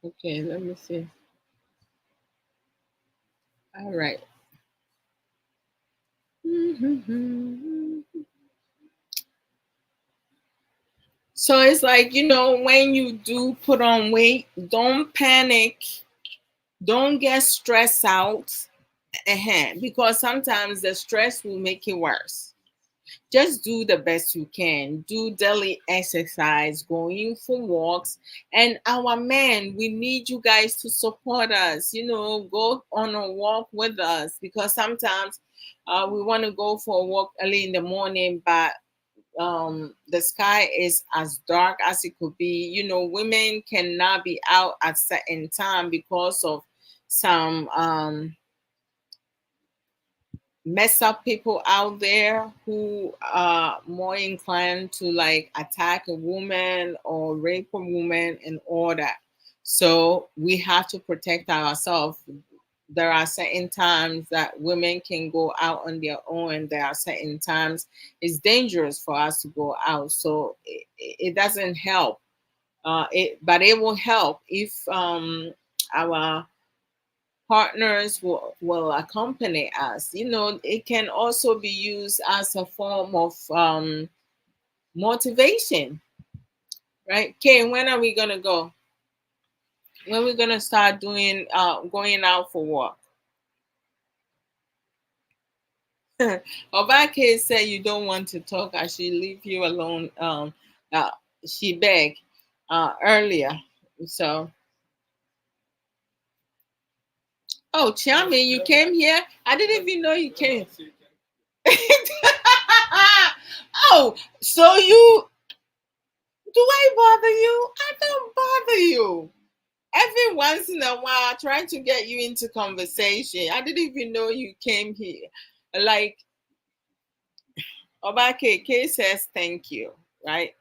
Okay, let me see. All right. So it's like, when you do put on weight, don't panic, don't get stressed out, because sometimes the stress will make it worse. Just do the best you can. Do daily exercise, going for walks. And our men, we need you guys to support us. Go on a walk with us because sometimes we want to go for a walk early in the morning, but the sky is as dark as it could be. Women cannot be out at certain time because of some mess up people out there who are more inclined to like attack a woman or rape a woman and all that. So we have to protect ourselves. There are certain times that women can go out on their own, and there are certain times it's dangerous for us to go out. So it doesn't help But it will help if our partners will accompany us. It can also be used as a form of motivation, right? Okay, when are we gonna go? When we gonna start doing going out for work? Obake said you don't want to talk. I should leave you alone. Uh, she begged earlier. So, oh, Chiami, you came here. I didn't even know you came. Oh, so you do I bother you? I don't bother you. Every once in a while, trying to get you into conversation. I didn't even know you came here. Like Obake K says, thank you, right?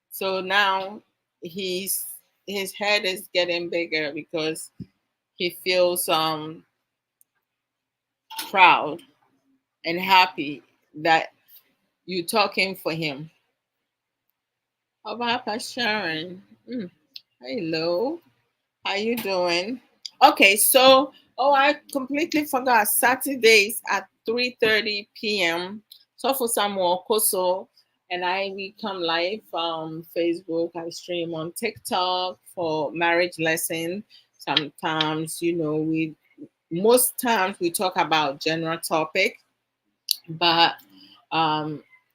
So now he's his head is getting bigger because he feels proud and happy that you talking for him. Obaka Sharon. Hello. How you doing? Okay, so I completely forgot. Saturdays at 3:30 p.m. So for Samuel Koso and we come live Facebook. I stream on TikTok for marriage lesson. Sometimes, most times we talk about general topic, but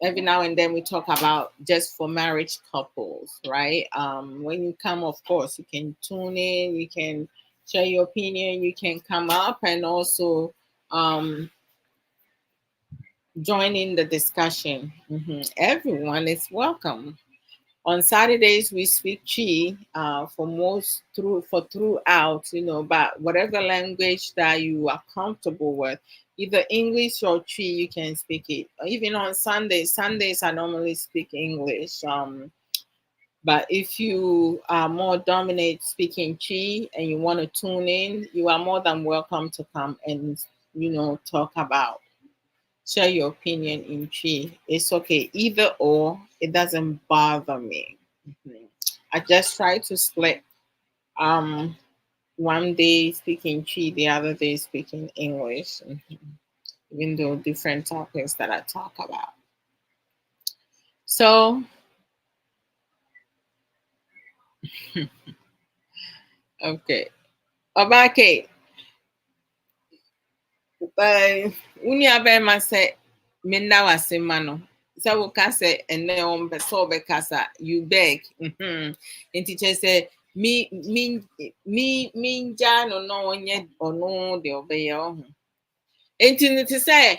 every now and then we talk about just for marriage couples, right? When you come, of course, you can tune in, you can share your opinion, you can come up and also join in the discussion. Everyone is welcome. On Saturdays we speak Chi throughout, but whatever language that you are comfortable with, either English or Chi, you can speak it. Even on Sundays I normally speak English. But if you are more dominant speaking Chi and you want to tune in, you are more than welcome to come and talk about, share your opinion in Chi. It's okay. Either or, it doesn't bother me. I just try to split one day speaking Chi, the other day speaking English, even though different topics that I talk about. So okay. Obake, unia be ma se minna wase ma no. Sɛ woka sɛ ɛnɛ ɔmpɛ sɛ ɔbɛkasa, you beg. Nti kyerɛ sɛ mingya no na ɔnyɛ ɔno deɛ ɔbɛyɛ ɔho. Nti no te sɛ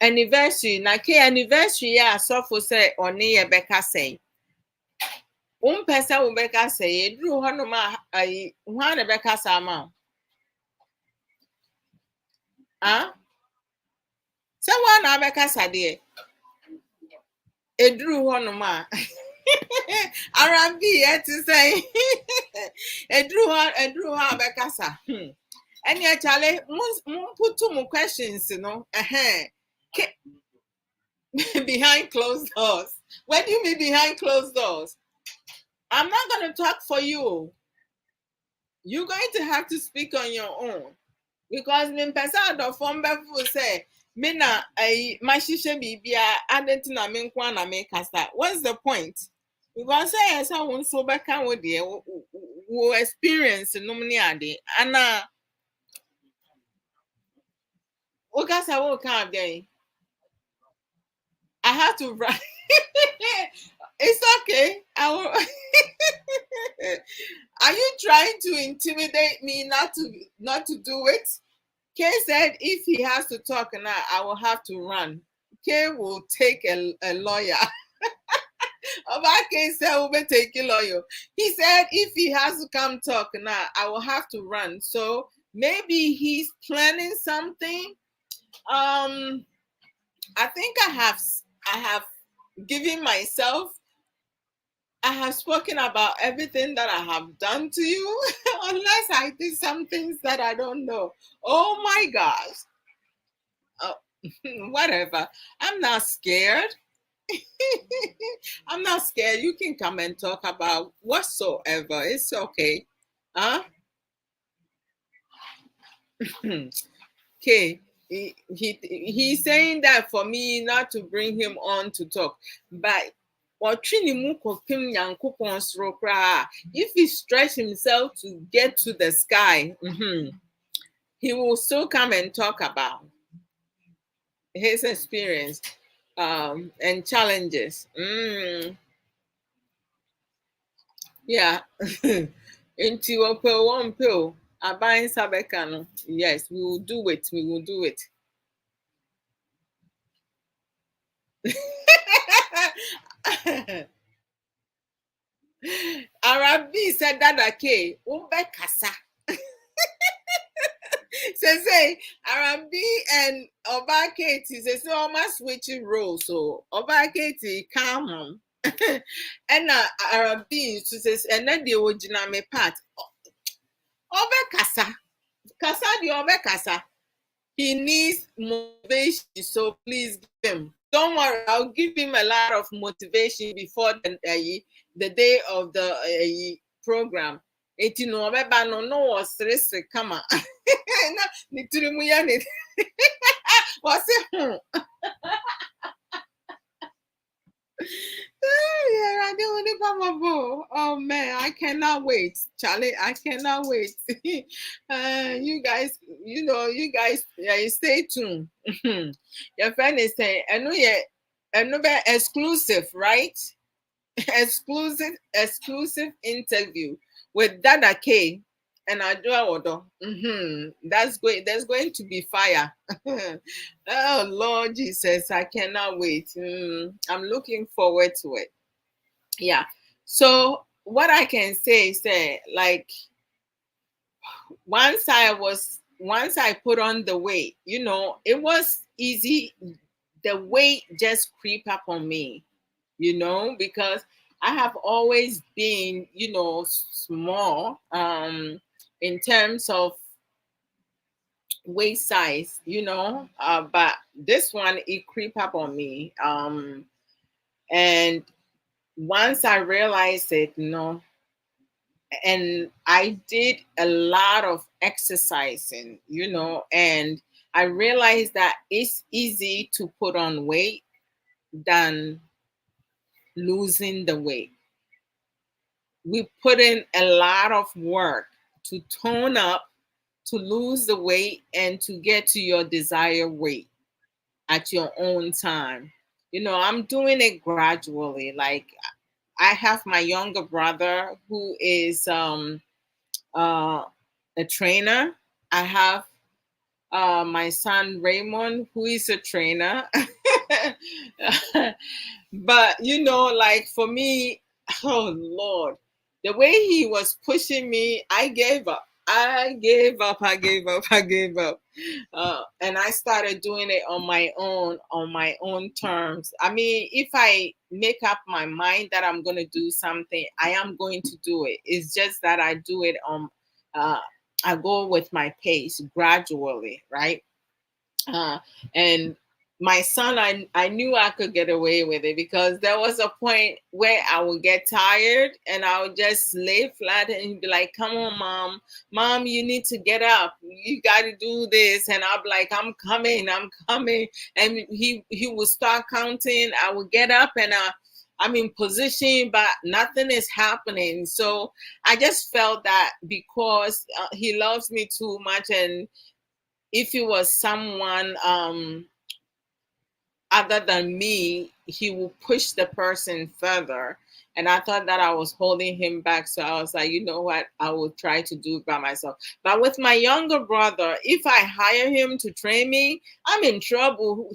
anniversary na ke anniversary a asɔfo sɛ ɔne yɛ bɛkasa yi. Wompɛ sɛ wobɛkasa yi, eduru hɔnom a hwan na bɛkasa ama wo? Sɛ wɔn na abɛkasa deɛ. Eduru hɔnom a Arabi to say eduru hɔ abɛkasa. Ɛne ɛkyale mun put two questions, behind closed doors. What do you mean behind closed doors? I'm not going to talk for you. You're going to have to speak on your own. Because mimpesa do form before say mina mashishe bibia adentina menkwa na mekasa. What's the point? Because say yes, I won't so back with you who experience no many ade. Anna Okasa won't come there. I have to write. It's okay. I will. Are you trying to intimidate me not to do it? Kay said if he has to talk now, I will have to run. Kay will take a lawyer. Obake said we'll take a lawyer. He said if he has to come talk now, I will have to run. So maybe he's planning something. I think I have given myself. I have spoken about everything that I have done to you, unless I did some things that I don't know. Oh my gosh. Oh, whatever. I'm not scared. I'm not scared. You can come and talk about whatsoever. It's okay. Huh? Okay. He's saying that for me not to bring him on to talk. But if he stretch himself to get to the sky, he will still come and talk about his experience and challenges. Yeah. Into one pill. Abain Sabekano. Yes, we will do it. We will do it. Arabi said that okay. Umbe kasa. Say Arabi and Oba Katie say almost switching roles. So Oba Katie calm him. And Arabi say and then the original me part. Oba kasa. Kasa the Oba kasa. He needs motivation, so please give him. Don't worry, I'll give him a lot of motivation before the day of the program. Eti no obeba no was stress kama. Na nitirimu ya ni. Wase yeah, I do. Oh man, I cannot wait, Charlie. I cannot wait. You guys, you guys, yeah, stay tuned. Your friend is saying, I know, yeah, I know, exclusive, right? exclusive interview with Dada K and Adwoa Odo. That's great. There's going to be fire. Oh Lord Jesus, I cannot wait. I'm looking forward to it. Yeah. So what I can say is that, like, once I put on the weight, it was easy. The weight just creep up on me, because I have always been, small in terms of waist size, but this one, it creep up on me. And once I realized it, and I did a lot of exercising, and I realized that it's easy to put on weight than losing the weight. We put in a lot of work to tone up, to lose the weight, and to get to your desired weight at your own time. I'm doing it gradually. Like, I have my younger brother who is uh, a trainer. I have my son Raymond, who is a trainer. But like for me, oh Lord, the way he was pushing me, I gave up. I gave up. I gave up. I gave up. And I started doing it on my own terms. I mean, if I make up my mind that I'm going to do something, I am going to do it. It's just that I do it uh, I go with my pace gradually, right? Uh, and my son, I knew I could get away with it because there was a point where I would get tired and I would just lay flat and he'd be like, come on, mom, you need to get up. You got to do this. And I'll be like, I'm coming. And he would start counting. I would get up and I'm in position, but nothing is happening. So I just felt that because he loves me too much, and if it was someone other than me, he will push the person further. And I thought that I was holding him back. So I was like, you know what? I will try to do it by myself. But with my younger brother, if I hire him to train me, I'm in trouble.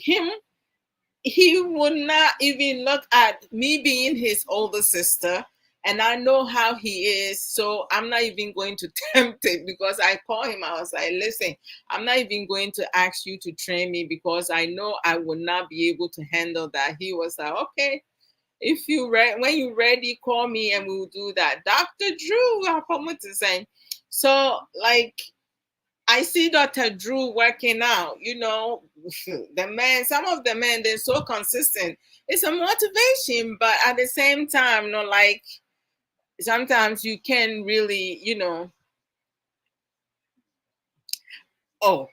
He would not even look at me being his older sister. And I know how he is. So I'm not even going to tempt it because I call him. I was like, listen, I'm not even going to ask you to train me because I know I will not be able to handle that. He was like, okay, if when you're ready, call me and we will do that. Dr. Drew, I promise to say. So, like, I see Dr. Drew working out, the men, some of the men, they're so consistent. It's a motivation, but at the same time, like sometimes you can really, oh,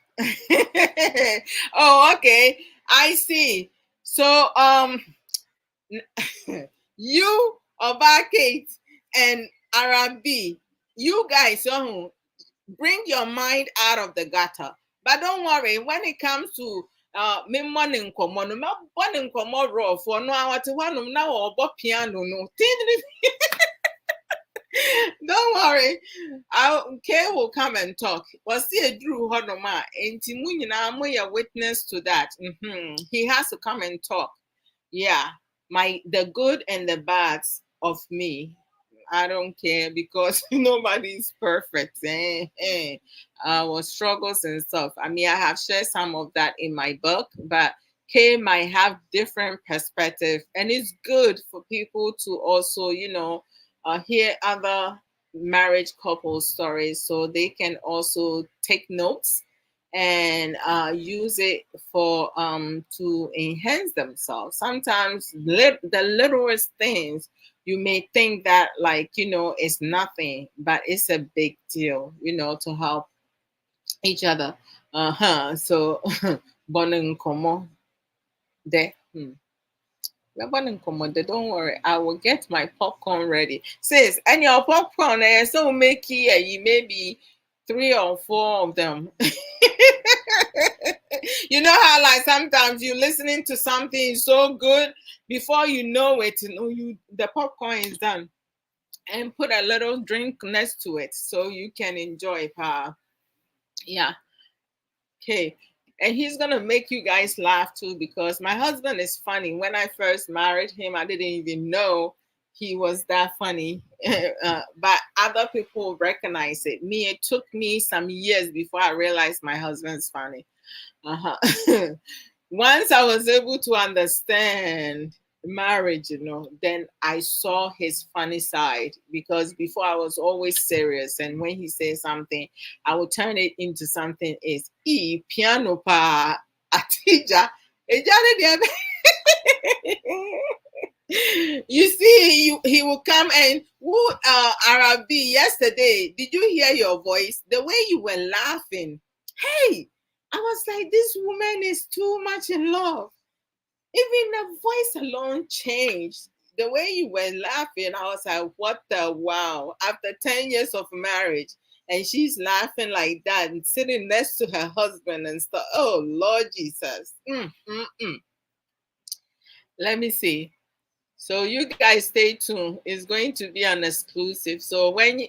oh, okay. I see. So, you, Oba Kate, and Arabi, you guys, bring your mind out of the gutter. But don't worry, when it comes to me morning komo no, me morning komo raw for no hour to one now or piano no. Don't worry, Kay will come and talk. Was see a Drew Honoma, and Timunina, I'm a witness to that. He has to come and talk. Yeah, the good and the bads of me. I don't care because nobody's perfect. Our struggles and stuff. I mean, I have shared some of that in my book, but Kay might have different perspective, and it's good for people to also, hear other marriage couples stories so they can also take notes and use it for to enhance themselves. Sometimes the littlest things you may think that, like, it's nothing, but it's a big deal, to help each other. So boning komo de. Don't worry, I will get my popcorn ready. Sis, and your popcorn, so make it maybe 3 or 4 of them. You know how, like, sometimes you're listening to something so good, before you know it, the popcorn is done. And put a little drink next to it so you can enjoy it. Yeah. Okay. And he's gonna make you guys laugh too, because my husband is funny. When I first married him, I didn't even know he was that funny. But other people recognize it. Me, it took me some years before I realized my husband's funny. Once I was able to understand marriage, then I saw his funny side, because before I was always serious, and when he says something, I would turn it into something is piano pa atija. You see, he will come and Arabi, yesterday, did you hear your voice? The way you were laughing. Hey, I was like, this woman is too much in love. Even the voice alone changed. The way you were laughing, I was like, what the wow. After 10 years of marriage, and she's laughing like that and sitting next to her husband and stuff. Oh, Lord Jesus. Let me see. So you guys stay tuned. It's going to be an exclusive. So when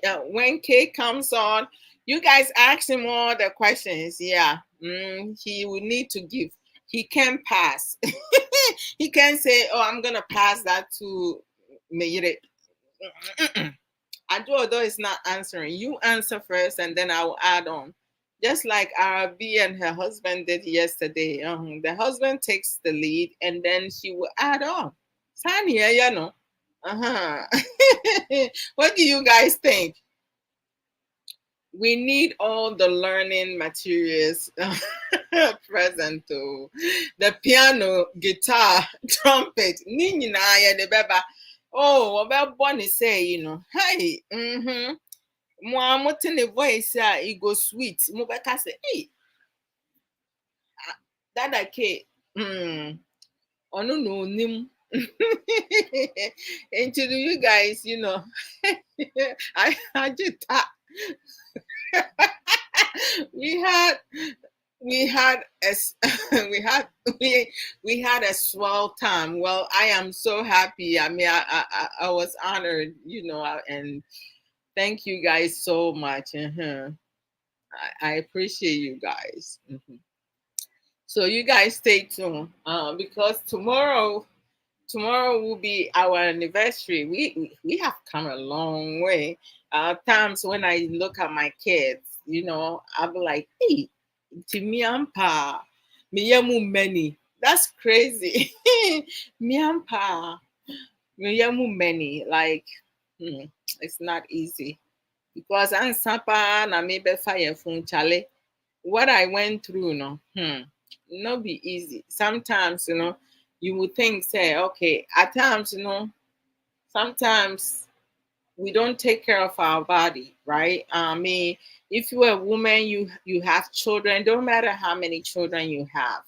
Kay comes on, you guys ask him all the questions. Yeah, he will need to give. He can pass. He can say, "Oh, I'm gonna pass that to Meire." Adwoa Odo is not answering. You answer first, and then I will add on. Just like Arabi and her husband did yesterday. The husband takes the lead, and then she will add on. Sania, What do you guys think? We need all the learning materials present to the piano, guitar, trumpet. Oh, about Bonnie say, hey, the voice, it go sweet. Mubeka say, hey, that okay. Ono no nim. And to you guys, I just we had we had a we had we had a swell time. Well, I am so happy. I mean, I was honored, and thank you guys so much. I appreciate you guys. So you guys stay tuned, because tomorrow will be our anniversary. We have come a long way. Times when I look at my kids, I'll be like, hey, Timiampa, Miyamu many. That's crazy. Miampa, Miyamu many. Like, it's not easy. Because I'm sapa na maybe fire phone chale. what I went through, not be easy. Sometimes, you would think, say, okay, at times, sometimes we don't take care of our body, right? I mean, if you're a woman, you have children, don't matter how many children you have,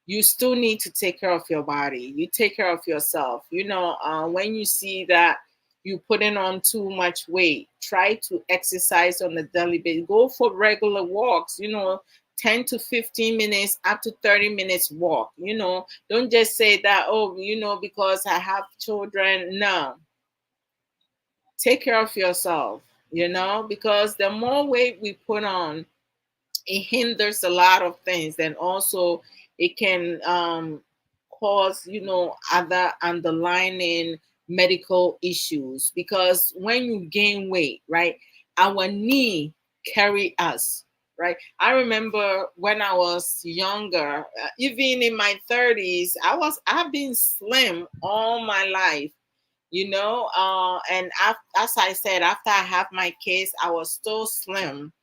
you still need to take care of your body. You take care of yourself. When you see that you putting on too much weight, try to exercise on a daily basis. Go for regular walks. 10 to 15 minutes, up to 30 minutes walk. Don't just say that, oh, because I have children. No, take care of yourself. Because the more weight we put on, it hinders a lot of things, and also it can cause other underlying medical issues, because when you gain weight, right, our knee carry us, right? I remember when I was younger, even in my 30s, I've been slim all my life, and as I said, after I have my kids, I was still slim,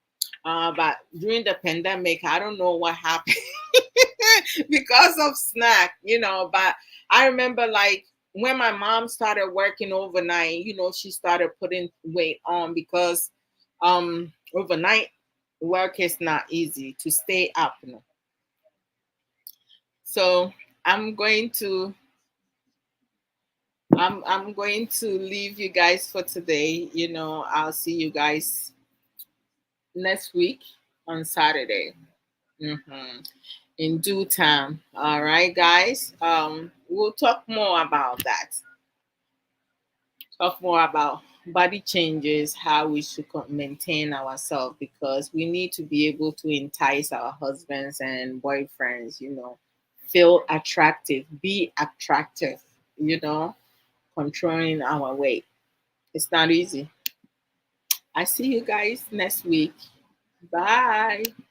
but during the pandemic, I don't know what happened because of snack, But I remember, like, when my mom started working overnight, she started putting weight on, because overnight work is not easy to stay up. So I'm going to I'm going to leave you guys for today. I'll see you guys next week on Saturday. In due time. All right, guys. We'll talk more about that. Talk more about body changes, how we should maintain ourselves, because we need to be able to entice our husbands and boyfriends. Feel attractive, be attractive. Controlling our weight. It's not easy. I see you guys next week. Bye.